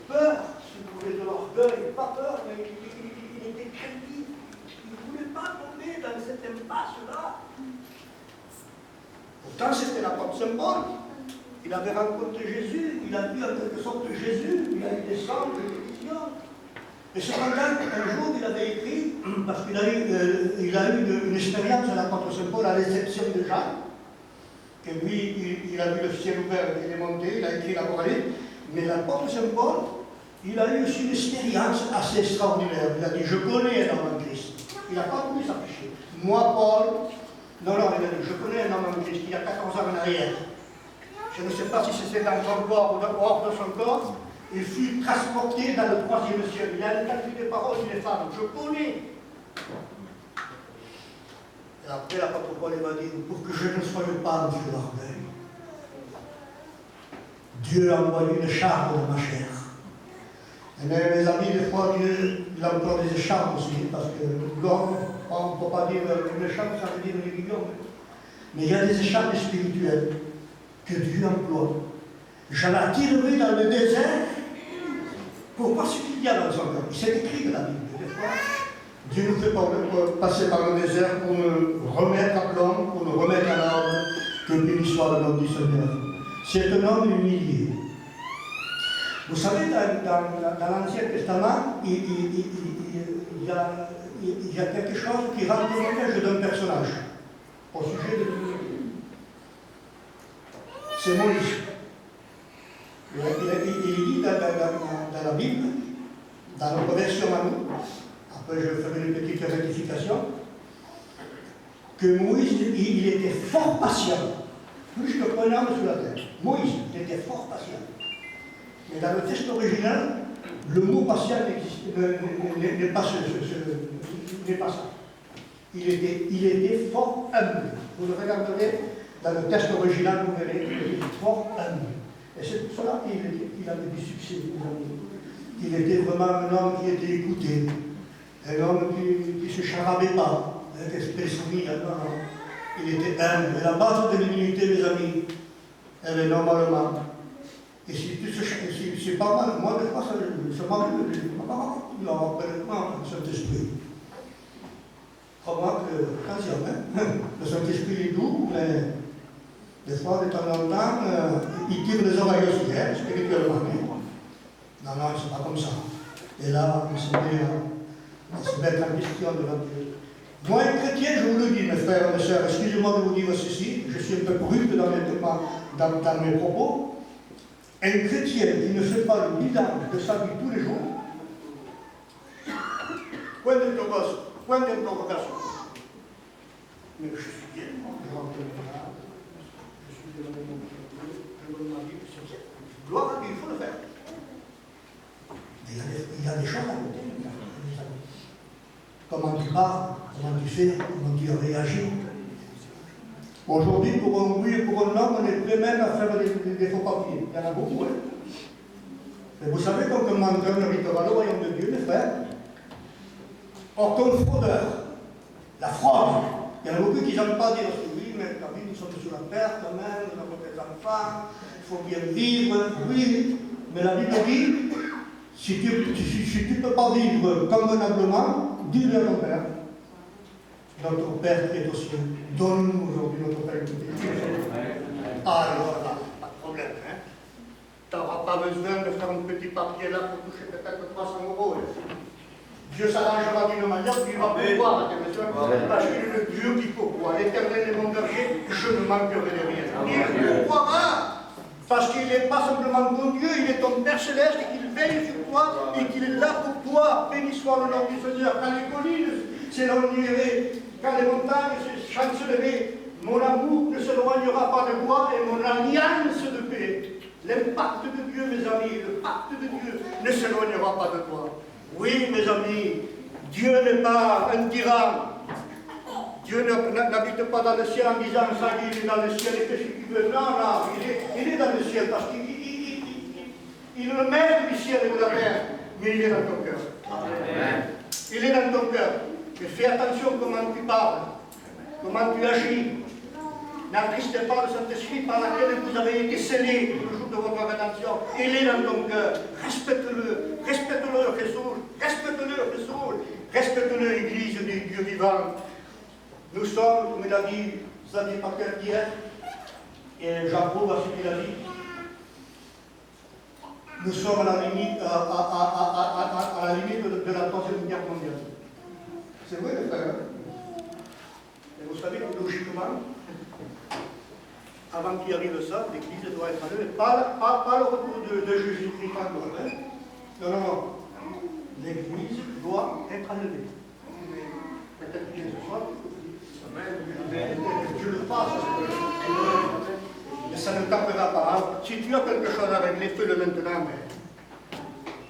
peur, si vous voulez, de l'orgueil, pas peur, mais il était craintif. Il ne voulait pas tomber dans cette impasse-là. Pourtant, c'était l'apôtre Saint Paul. Il avait rencontré Jésus, il a vu en quelque sorte Jésus, il a eu des songes, des visions. Et cependant, un jour, il avait écrit, parce qu'il a eu une expérience de l'apôtre Saint Paul à l'exception de Jean, que lui, il a vu le ciel ouvert, il est monté, il a écrit l'Apocalypse, mais l'apôtre Saint Paul, il a eu aussi une expérience assez extraordinaire. Il a dit, je connais un homme en Christ. Il n'a pas voulu s'afficher. Moi, Paul, non, il a dit, je connais un homme en Christ, il y a 14 ans en arrière. Je ne sais pas si c'était dans son corps ou hors de son corps. Il fut transporté dans le 3e ciel. Il a entendu des paroles des femmes. Je connais. Et après, l'apôtre Paul m'a dit, pour que je ne sois pas un feu d'orgueil, Dieu a envoyé une charme de ma chair. Mais mes amis, des fois, Dieu il emploie des écharpes aussi, parce que l'homme, on ne peut pas dire une écharpe, ça veut dire une aiguillon. Mais il y a des écharpes spirituelles que Dieu emploie. Je la tirerai dans le désert pour voir ce qu'il y a dans son cœur. C'est écrit dans la Bible. Des fois, Dieu nous fait passer par le désert pour nous remettre à plomb, pour nous remettre à l'ordre, que béni soit le nom du Seigneur. C'est un homme humilié. Vous savez, dans l'Ancien Testament, il y a quelque chose qui rend témoignage d'un personnage au sujet de Dieu. C'est Moïse. Il dit dans la Bible, dans notre version à nous, après je ferai une petite rectification, que Moïse, il était fort patient, plus que qu'un homme sur la terre. Moïse, il était fort patient. Mais dans le texte original, le mot patient n'est pas ça. Il était fort humble. Vous le regarderez dans le texte original, vous verrez, il était fort humble. Et c'est pour cela qu'il avait du succès, mes amis. Il était vraiment un homme qui était écouté, un homme qui ne se charabait pas, avec esprit soumis. Il était humble. Et la base de l'humilité, mes amis, elle est normalement. Et si c'est pas mal, moi, des fois, ça m'arrive, il a complètement le Saint-Esprit. Remarque, attention, hein? Le Saint-Esprit est doux, mais des fois, de temps en temps, il tire les oreilles aussi, hein, spirituellement. Non, c'est pas comme ça. Et là, on se met en question devant Dieu. Moi, un chrétien, je vous le dis, mes frères et mes sœurs, excusez-moi de vous dire ceci, je suis un peu brut dans mes propos. Un chrétien qui ne fait pas le bilan de sa vie tous les jours, point d'interrogation. Mais je suis bien, je rentre là, je suis devant mon Dieu, je donne ma vie, c'est ça. Gloire à Dieu, il faut le faire. Mais il y a des choses à côté, mes amis. Comment tu parles, comment tu fais, comment tu réagis. Aujourd'hui, pour un oui et pour un non, on est prêt même à faire des faux papiers. Il y en a beaucoup, hein. Mais vous savez, comme un menteur n'héritera le royaume de Dieu, mes frères. Or, comme fraudeur, la fraude, il y en a beaucoup qui n'aiment pas dire oui, mais la vie, nous sommes sur la terre quand même, nous avons des enfants, il faut bien vivre, oui. Mais la Bible dit, si tu ne peux pas vivre convenablement, dis-le à ton père. Notre Père qui est aux cieux, donne-nous aujourd'hui notre pain quotidien. Alors là, pas de problème. Hein? Tu n'auras pas besoin de faire un petit papier là pour toucher peut-être 300 €. Hein? Dieu s'arrangera d'une manière qu'il va pouvoir à tes besoins, parce qu'il est le Dieu qui pourvoit. L'Éternel est mon berger, je ne manquerai de rien. Il pourvoira, parce qu'il n'est pas simplement ton Dieu, il est ton Père Céleste et qu'il veille sur toi et qu'il est là pour toi. Béni soit le nom du Seigneur. Quand les collines s'éloigneraient, quand les montagnes se chanceleraient, mon amour ne s'éloignera pas de toi et mon alliance de paix. L'impact de Dieu, mes amis, le pacte de Dieu ne s'éloignera pas de toi. Oui, mes amis, Dieu n'est pas un tyran. Dieu n'habite pas dans le ciel en disant ça, il est dans le ciel et fait ce qu'il veut. Non, non, il est dans le ciel parce qu'il est le maître du ciel et de la terre, mais il est dans ton cœur. Amen. Il est dans ton cœur. Mais fais attention comment tu parles, comment tu agis. N'attristez pas le Saint-Esprit par laquelle vous avez été scellés le jour de votre rédemption. Il est dans ton cœur. Respecte-le. Respecte-le, Jésus. Respecte-le, Jésus. Respecte-le, Église du Dieu vivant. Nous sommes, comme il a dit Xavier Paquet hier, et j'approuve à ce qu'il a dit, nous sommes à la limite, à la limite de la Troisième Guerre mondiale. C'est vrai, les frères. Et vous savez que logiquement, avant qu'il arrive ça, l'Église doit être enlevée. Pas le retour de Jésus-Christ encore. Hein? Non, non, non. L'Église doit être enlevée. Peut-être que ce soir, je le passe. Mais ça ne tapera pas. Hein? Si tu as quelque chose à régler, fais-le maintenant.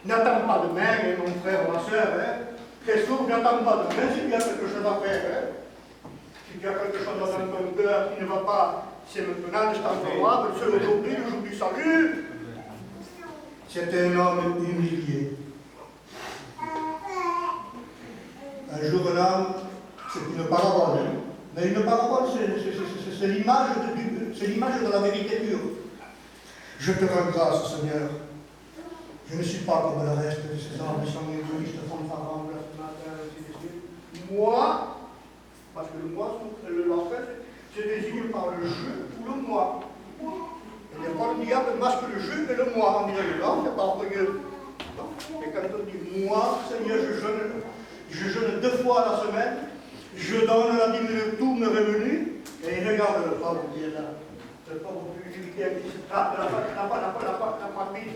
N'attends pas demain, mon frère ou ma soeur. Hein? Christophe, n'attends pas demain si tu as quelque chose à faire. Hein? Si tu as quelque chose dans ton cœur qui ne va pas, c'est maintenant l'instant favorable, c'est aujourd'hui, le jour du salut. C'était un homme humilié. Un jour, un homme, c'est une parabole. Hein? Mais une parabole, c'est l'image de la vérité pure. Je te rends grâce, Seigneur. Je ne suis pas comme le reste de ces hommes qui sont égoïstes, fanfarons, blasphémateurs, moi, parce que le moi, c'est désigné par le je ou le moi. Et des fois, le diable masque le je et le moi en disant non, c'est pas orgueilleux. Et quand on dit moi, Seigneur, je jeûne 2 fois à la semaine, je donne la dîme de tous mes revenus, et il regarde le pauvre qui est là. Le pauvre publicain qui se tape la famille.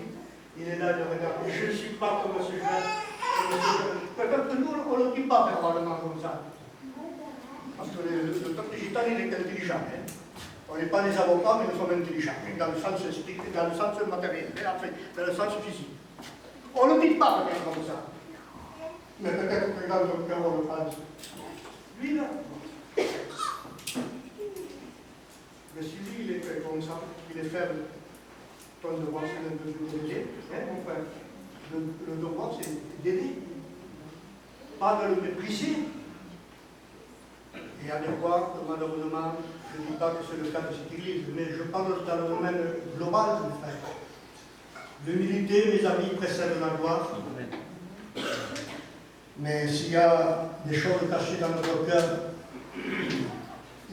Il est là, il regarde. Je ne suis pas comme ce jeune. Peut-être que nous, on ne le dit pas verbalement comme ça. Parce que le peuple gitane, il est intelligent. Hein. On n'est pas des avocats, mais nous sommes intelligents. Dans le sens strict, dans le sens matériel, dans le sens physique. On ne le dit pas peut-être comme ça. Mais peut-être que dans ton cœur, on le pense. Lui, là. Mais si lui, il est fait comme ça, il est faible, ton devoir, c'est de l'aider. Mon frère, le devoir, c'est d'aider. Pas de le mépriser. Et à des fois, malheureusement, je ne dis pas que c'est le cas de cette église, mais je parle dans le domaine global, mes frères. L'humilité, mes amis, précède la gloire. Mais s'il y a des choses cachées dans notre cœur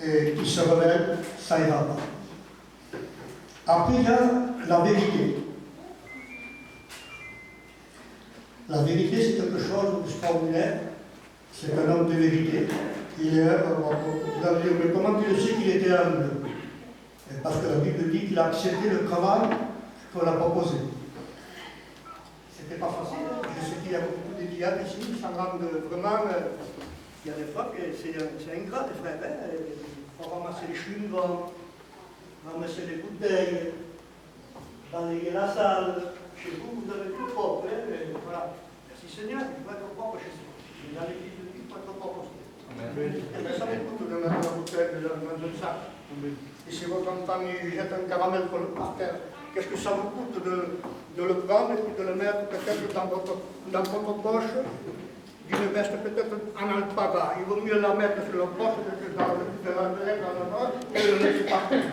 et qui se révèlent, ça ira pas. Après, il y a la vérité. La vérité, c'est quelque chose d'extraordinaire. C'est un homme de vérité. Il est vous allez dire, mais comment tu le sais qu'il était humble? Parce que la Bible dit qu'il a accepté le travail qu'on l'a proposé. C'était pas facile. Je sais qu'il y a beaucoup de diables ici qui s'en rendent vraiment. Il y a des fois que c'est ingrat, les frères. Il faut ramasser les chewing-gums, ramasser les bouteilles, balayer la salle. Chez vous, vous avez tout propre. Voilà. Merci Seigneur, il faut être propre chez vous. Dans l'église de Dieu, il faut être propre aussi. Ça m'écoute de mettre la bouteille dans un sac. Et si votre enfant il jette un caramel par terre, qu'est-ce que ça vous coûte de le prendre et puis de le mettre peut-être dans votre poche d'une veste peut-être en alpaga? Il vaut mieux la mettre sur la poche que dans le poche et le laisser par terre.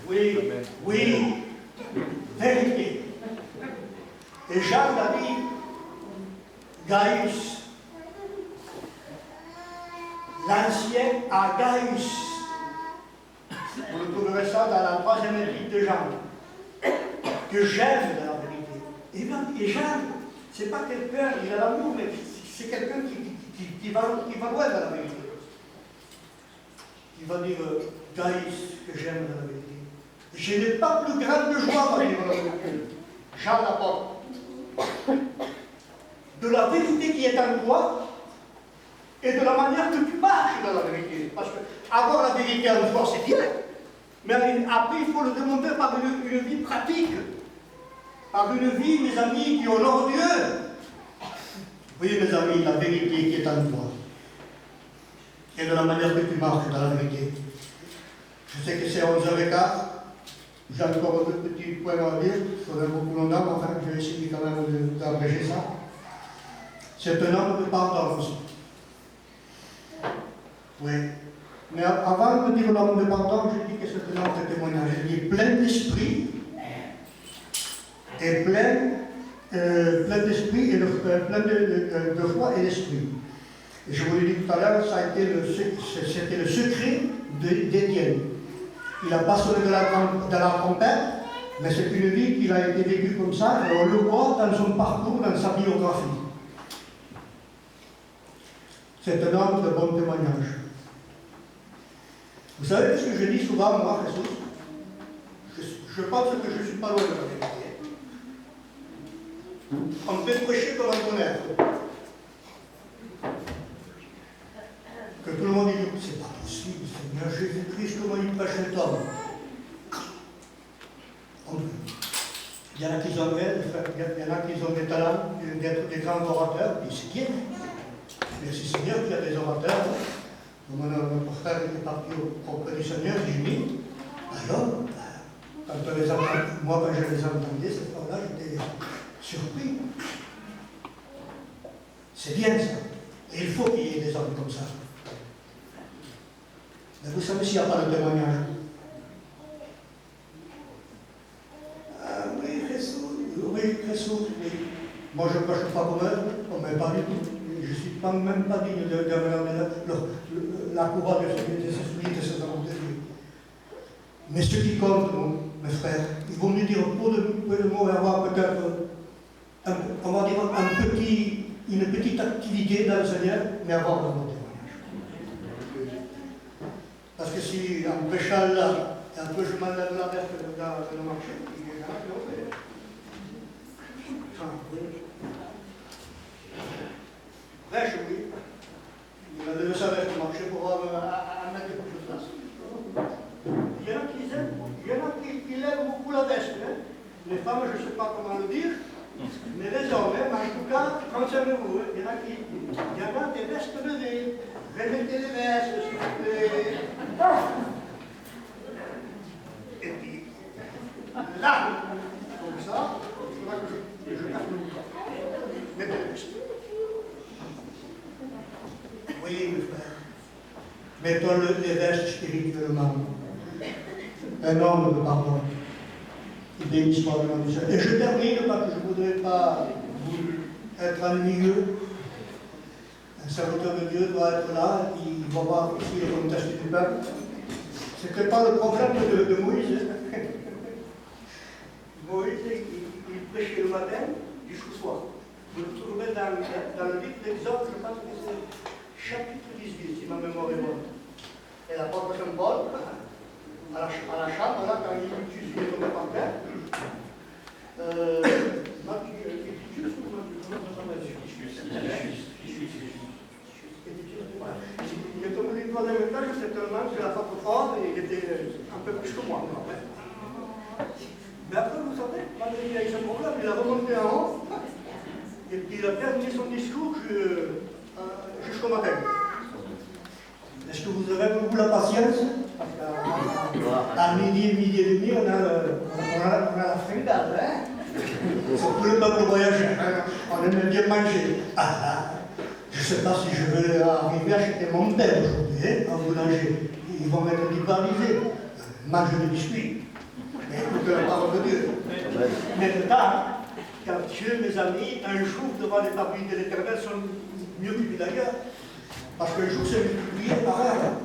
Oui, oui, vérité. Et Jean a dit, Gaius, l'ancien Agaïs. Vous le trouverez ça dans la 3e épître de Jean. Que j'aime de la vérité. Et Jean, c'est pas quelqu'un, il a l'amour, mais c'est quelqu'un qui va loin de la vérité. Il va dire, Gaïs, que j'aime de la vérité. Je n'ai pas plus grande joie, va dire Jean l'apôtre, de la vérité qui est en toi et de la manière que tu marches dans la vérité. Parce que avoir la vérité en toi, c'est bien. Mais après, il faut le démontrer par une vie pratique. Par une vie, mes amis, qui honore Dieu. Vous voyez, mes amis, la vérité qui est en toi. Et de la manière que tu marches dans la vérité. Je sais que c'est 11h15. J'ai encore 2 petits points à dire. Il faudrait beaucoup longtemps, mais enfin, je vais essayer quand même d'abréger ça. C'est un homme de pardon aussi. Oui. Mais avant de dire l'homme de pardon, je dis que c'est un homme de témoignage. Je dis plein d'esprit et plein d'esprit et plein de foi et d'esprit. Et je vous l'ai dit tout à l'heure, c'était le secret d'Étienne. Il a pas sonné de la trompette, mais c'est une vie qui a été vécue comme ça, et on le voit dans son parcours, dans sa biographie. C'est un homme de bon témoignage. Vous savez ce que je dis souvent, moi, Jesus? Je pense que je ne suis pas loin de la vérité. On peut prêcher comme on connaît. Que tout le monde dit, c'est pas possible, Seigneur Jésus-Christ, comment il prêche cet homme? Il y en a qui ont des talents d'être des grands orateurs, et c'est bien. Merci Seigneur qu'il y a des orateurs. Mon frère était parti auprès du Seigneur, Jimmy. Alors, quand moi quand je les entendais, cette fois-là, j'étais surpris. C'est bien ça. Et il faut qu'il y ait des hommes comme ça. Mais vous savez s'il n'y a pas de témoignage. Oui, Jésus, oui. Moi, je ne prêche pas comme eux, on ne m'aime pas du tout. Je ne suis même pas digne de la couronne de ces esprits, de ces amours de Dieu. Mais ce qui compte, mes frères, il vaut mieux dire peu de mots et avoir peut-être, on va dire, une petite activité dans le Seigneur, mais avoir un bon témoignage. Parce que si en prêchant là, et un peu je m'enlève la veste dans le marché, il y a un qui ont fait. Prêche, oui. Il a levé sa veste au marché pour un mettre quelque chose là. Il y en a qui lèvent beaucoup la veste. Hein. Les femmes, je ne sais pas comment le dire, mais les hommes, hein, en tout cas, conservez-vous. Hein. Il y en a des vestes levées. Remettez les vestes, s'il vous plaît. Et puis, là, comme ça, il faudra que je tape le bouton. Mettez les vestes. Oui, mes frères. Mettons les vestes spirituellement. Un homme de pardon. Il bénisse par le nom du Seigneur. Et je termine parce que je ne voudrais pas être ennuyeux. Un serviteur de Dieu doit être là, il va voir aussi le contexte du peuple. Ce n'était pas le problème de Moïse. Moïse, il prêchait le matin jusqu'au soir. Vous le trouverez dans le livre d'Exode, je pense que c'est chapitre 18, si ma mémoire est bonne. Et l'apôtre Saint Paul, à la chambre, là, quand il est tombé par terre, il est tombé du troisième étage, c'était un homme sur la porte fort, et il était un peu plus que moi. Mais après, vous savez, malgré qu'il a eu ce problème, il a remonté en haut, et puis il a terminé son discours jusqu'au matin. Est-ce que vous avez beaucoup la patience? À midi et demi, on a la fringale, hein? C'est pour le peuple voyageur, hein? On aime bien manger. Je ne sais pas si je vais arriver à acheter mon père aujourd'hui, hein, en boulanger. Ils vont être libéralisés. Mange des biscuits. Mais écoutez la parole de Dieu. Maintenant, quand Dieu, mes amis, un jour devant les parvis de l'Éternel sont mieux que lui d'ailleurs, Parce que le jour c'est multiplié par heure. Hein.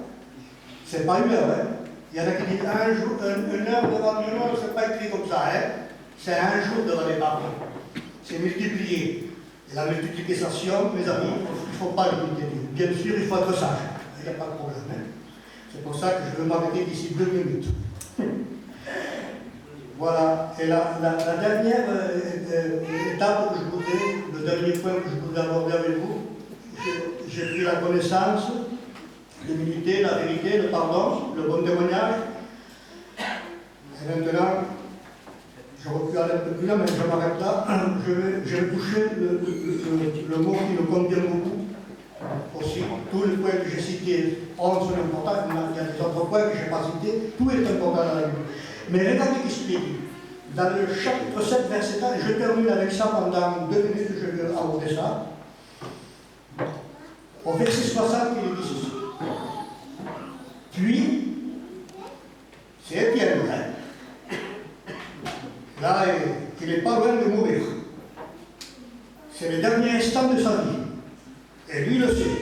C'est pas une heure. Hein. Il y en a qui disent une heure devant Dieu, non, c'est pas écrit comme ça. Hein. C'est un jour devant les parents. C'est multiplié. Et la multiplication, mes amis, il ne faut pas limiter Dieu. Bien sûr, il faut être sage. Il n'y a pas de problème. Hein. C'est pour ça que je vais m'arrêter d'ici 2 minutes. Voilà. Et la dernière étape que je voudrais, le dernier point que je voudrais aborder avec vous, j'ai pris la connaissance, l'humilité, la vérité, le pardon, le bon témoignage. Et maintenant, je recule un peu plus là, mais je m'arrête là. Je vais toucher le mot qui me convient beaucoup. Aussi, tous les points que j'ai cités sont importants. Il y a des autres points que je n'ai pas cités. Tout est important dans la Bible. Mais regardez ce qu'il est dit. Dans le chapitre 7, verset 1, je termine avec ça pendant 2 minutes, je vais aborder ça. Au verset 60, il est dit ceci. Puis, c'est Étienne, hein. Là, il n'est pas loin de mourir. C'est le dernier instant de sa vie. Et lui le sait.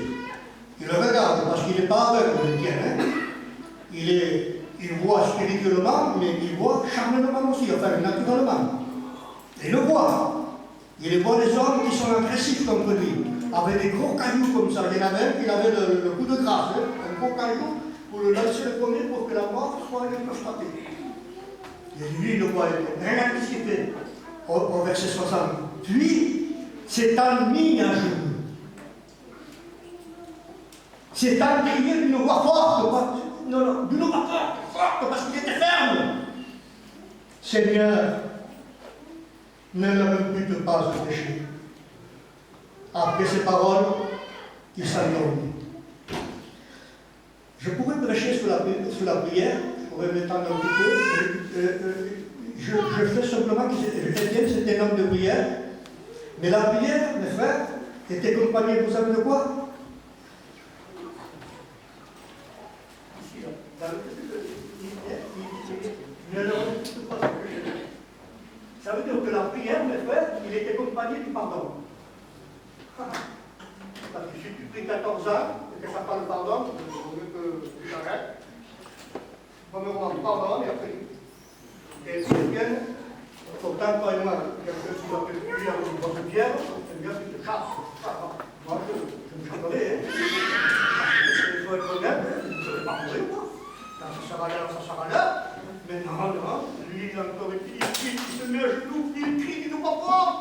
Il le regarde parce qu'il n'est pas aveugle, Étienne. Hein. Il voit spirituellement, mais il voit charnellement aussi, enfin naturellement. Il le voit. Il voit des hommes qui sont agressifs contre lui, avec des gros cailloux comme ça. Il y en avait un qui avait le coup de grâce, hein, un gros caillou pour le lancer le premier pour que la mort soit constatée. Et lui, il le voit. Regardez ce qu'il fait au verset 60. Puis, s'étant mis à genoux. S'étant crié d'une voix forte, non, d'une voix forte, parce qu'il était ferme. Seigneur, ne leur impute pas ce péché. Après ces paroles, il s'endormit. Je pourrais prêcher sur la prière, je pourrais m'étendre un petit peu. Je fais simplement que c'était un homme de prière. Mais la prière, mes frères, était accompagnée, vous savez de quoi? Ça veut dire que la prière, mes frères, il était accompagné du pardon. Parce que si tu pries 14 ans et que tu n'as pas le pardon, je veux que tu t'arrêtes. Premièrement, pardon, et après. Et si bien, pourtant, toi et moi, quelqu'un qui doit te prier avec une grosse pierre, c'est bien que tu te chasses. Moi, je me chanterai, hein. Il faut être honnête, hein. Je ne vais pas mourir, moi. Ça sera là. Mais non, lui, il a encore été, il se met à genoux, il crie d'une voix forte.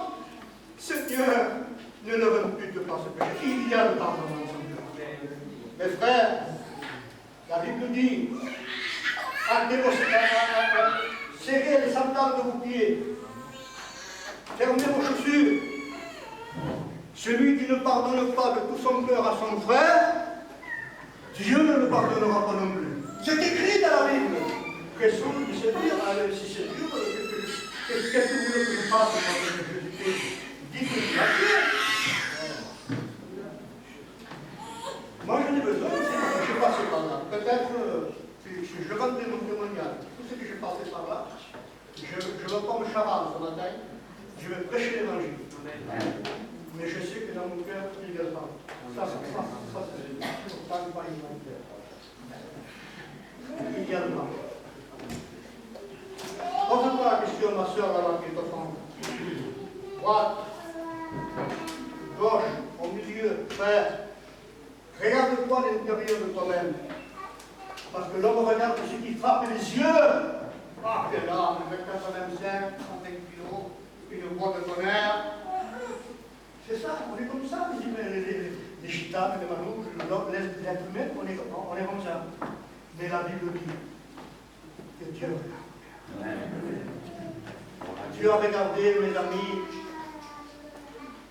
Seigneur, ne leur impute pas ce péché. Il y a le pardon dans son cœur. Mes frères, la Bible dit, serrez les sandales de vos pieds, fermez vos chaussures. Celui qui ne pardonne pas de tout son cœur à son frère, Dieu ne le pardonnera pas non plus. C'est écrit dans la Bible. Qu'est-ce que vous dites dire? Si c'est Dieu, qu'est-ce que vous voulez que je fasse quand je dis que je la prière? Moi, j'en ai besoin, je suis passé par là. Peut-être que je rentre mon témoignage. Tout ce que j'ai passé par là, je me prends Chaval ce matin, je vais prêcher l'évangile. Mais je sais que dans mon cœur, il y a le pardon. Ça, c'est pourtant pas une bonne cœur. Il y a le pardon. Pose-toi la question, ma soeur, là-bas, qui est au fond. Droite, gauche, au milieu, frère. Regarde-toi à l'intérieur de toi-même. Parce que l'homme regarde ce qui frappe les yeux. Ah, quel âme, avec 85, 35 kilos, une voix de tonnerre. C'est ça, on est comme ça, les gitanes, les manouches, l'être humain, on est comme ça. Mais la Bible dit que Dieu regarde. Dieu a regardé, mes amis,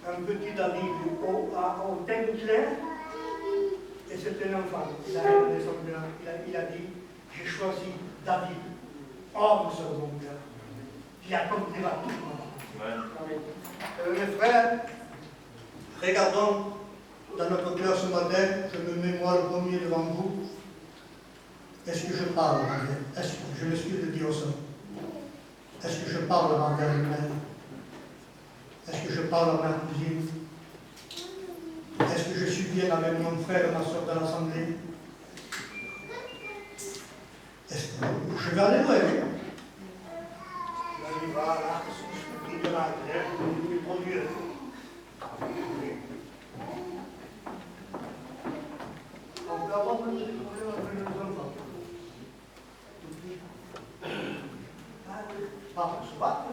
un petit David au teint clair, et c'était un enfant. Il a regardé son cœur, il a dit, j'ai choisi David, homme sur mon cœur, qui accomplira tout mon œuvre. Mes frères, regardons dans notre cœur ce matin, je me mets moi le premier devant vous. Est-ce que je parle? Est-ce que je m'excuse de dire ça? Est-ce que je parle à ma belle-mère? Est-ce que je parle à ma cousine? Est-ce que je suis bien soutien avec mon frère et ma soeur dans l'Assemblée. Je vais aller loin. Voilà, c'est de la terre, pour Dieu. On peut avoir des problèmes avec les enfants. Pas se battre.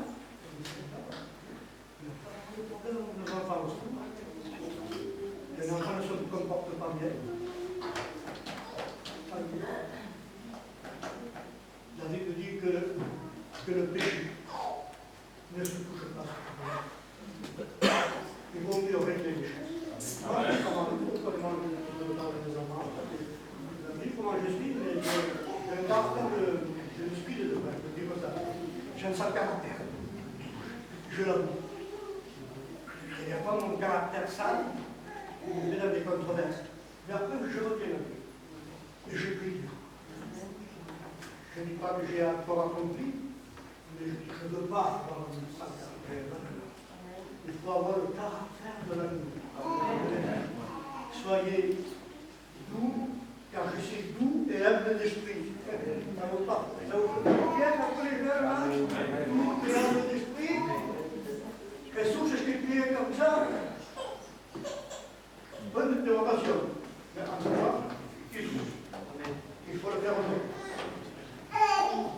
Des problèmes avec les enfants aussi. Les enfants ne se comportent pas bien. La Bible dit que le péché ne se touche pas. Il vaut mieux régler les choses. Moi, comment je suis, mais j'ai un caractère de speed, je dis comme ça. J'ai un sale caractère. Je l'avoue. Il n'y a pas mon caractère sale, il est dans des controverses. Mais après, je reviens un peu. Et je prie Dieu. Je ne dis pas que j'ai encore accompli, mais je ne veux pas avoir un sale caractère. Il faut avoir le caractère de l'amour. Soyez doux, car je suis doux et humble d'esprit. Ça ne vaut pas. Ça vous fait bien après les jeunes, là? Doux et humble d'esprit. Jésus s'expliquait comme ça. Bonne interrogation. Mais en tout cas, il faut le faire au mieux.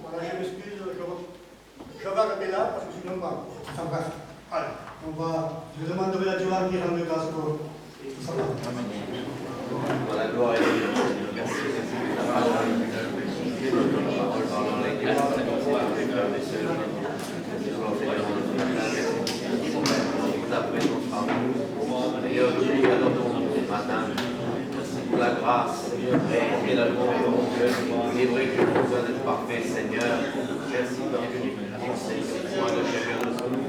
Voilà, je m'excuse, je vais arrêter là parce que sinon, ça bref. Allez, je demanderai à Dieu qui rende grâce pour tout ça. La gloire est Dieu. Merci Jésus. La parole dans les cœurs, les frères et sœurs. Nous apprenons par nous. Et aujourd'hui, alors ce matin, merci pour la grâce. Et la louange de mon cœur. Il est vrai que je besoin d'être parfait, Seigneur. Merci pour ce point de chacun de nous.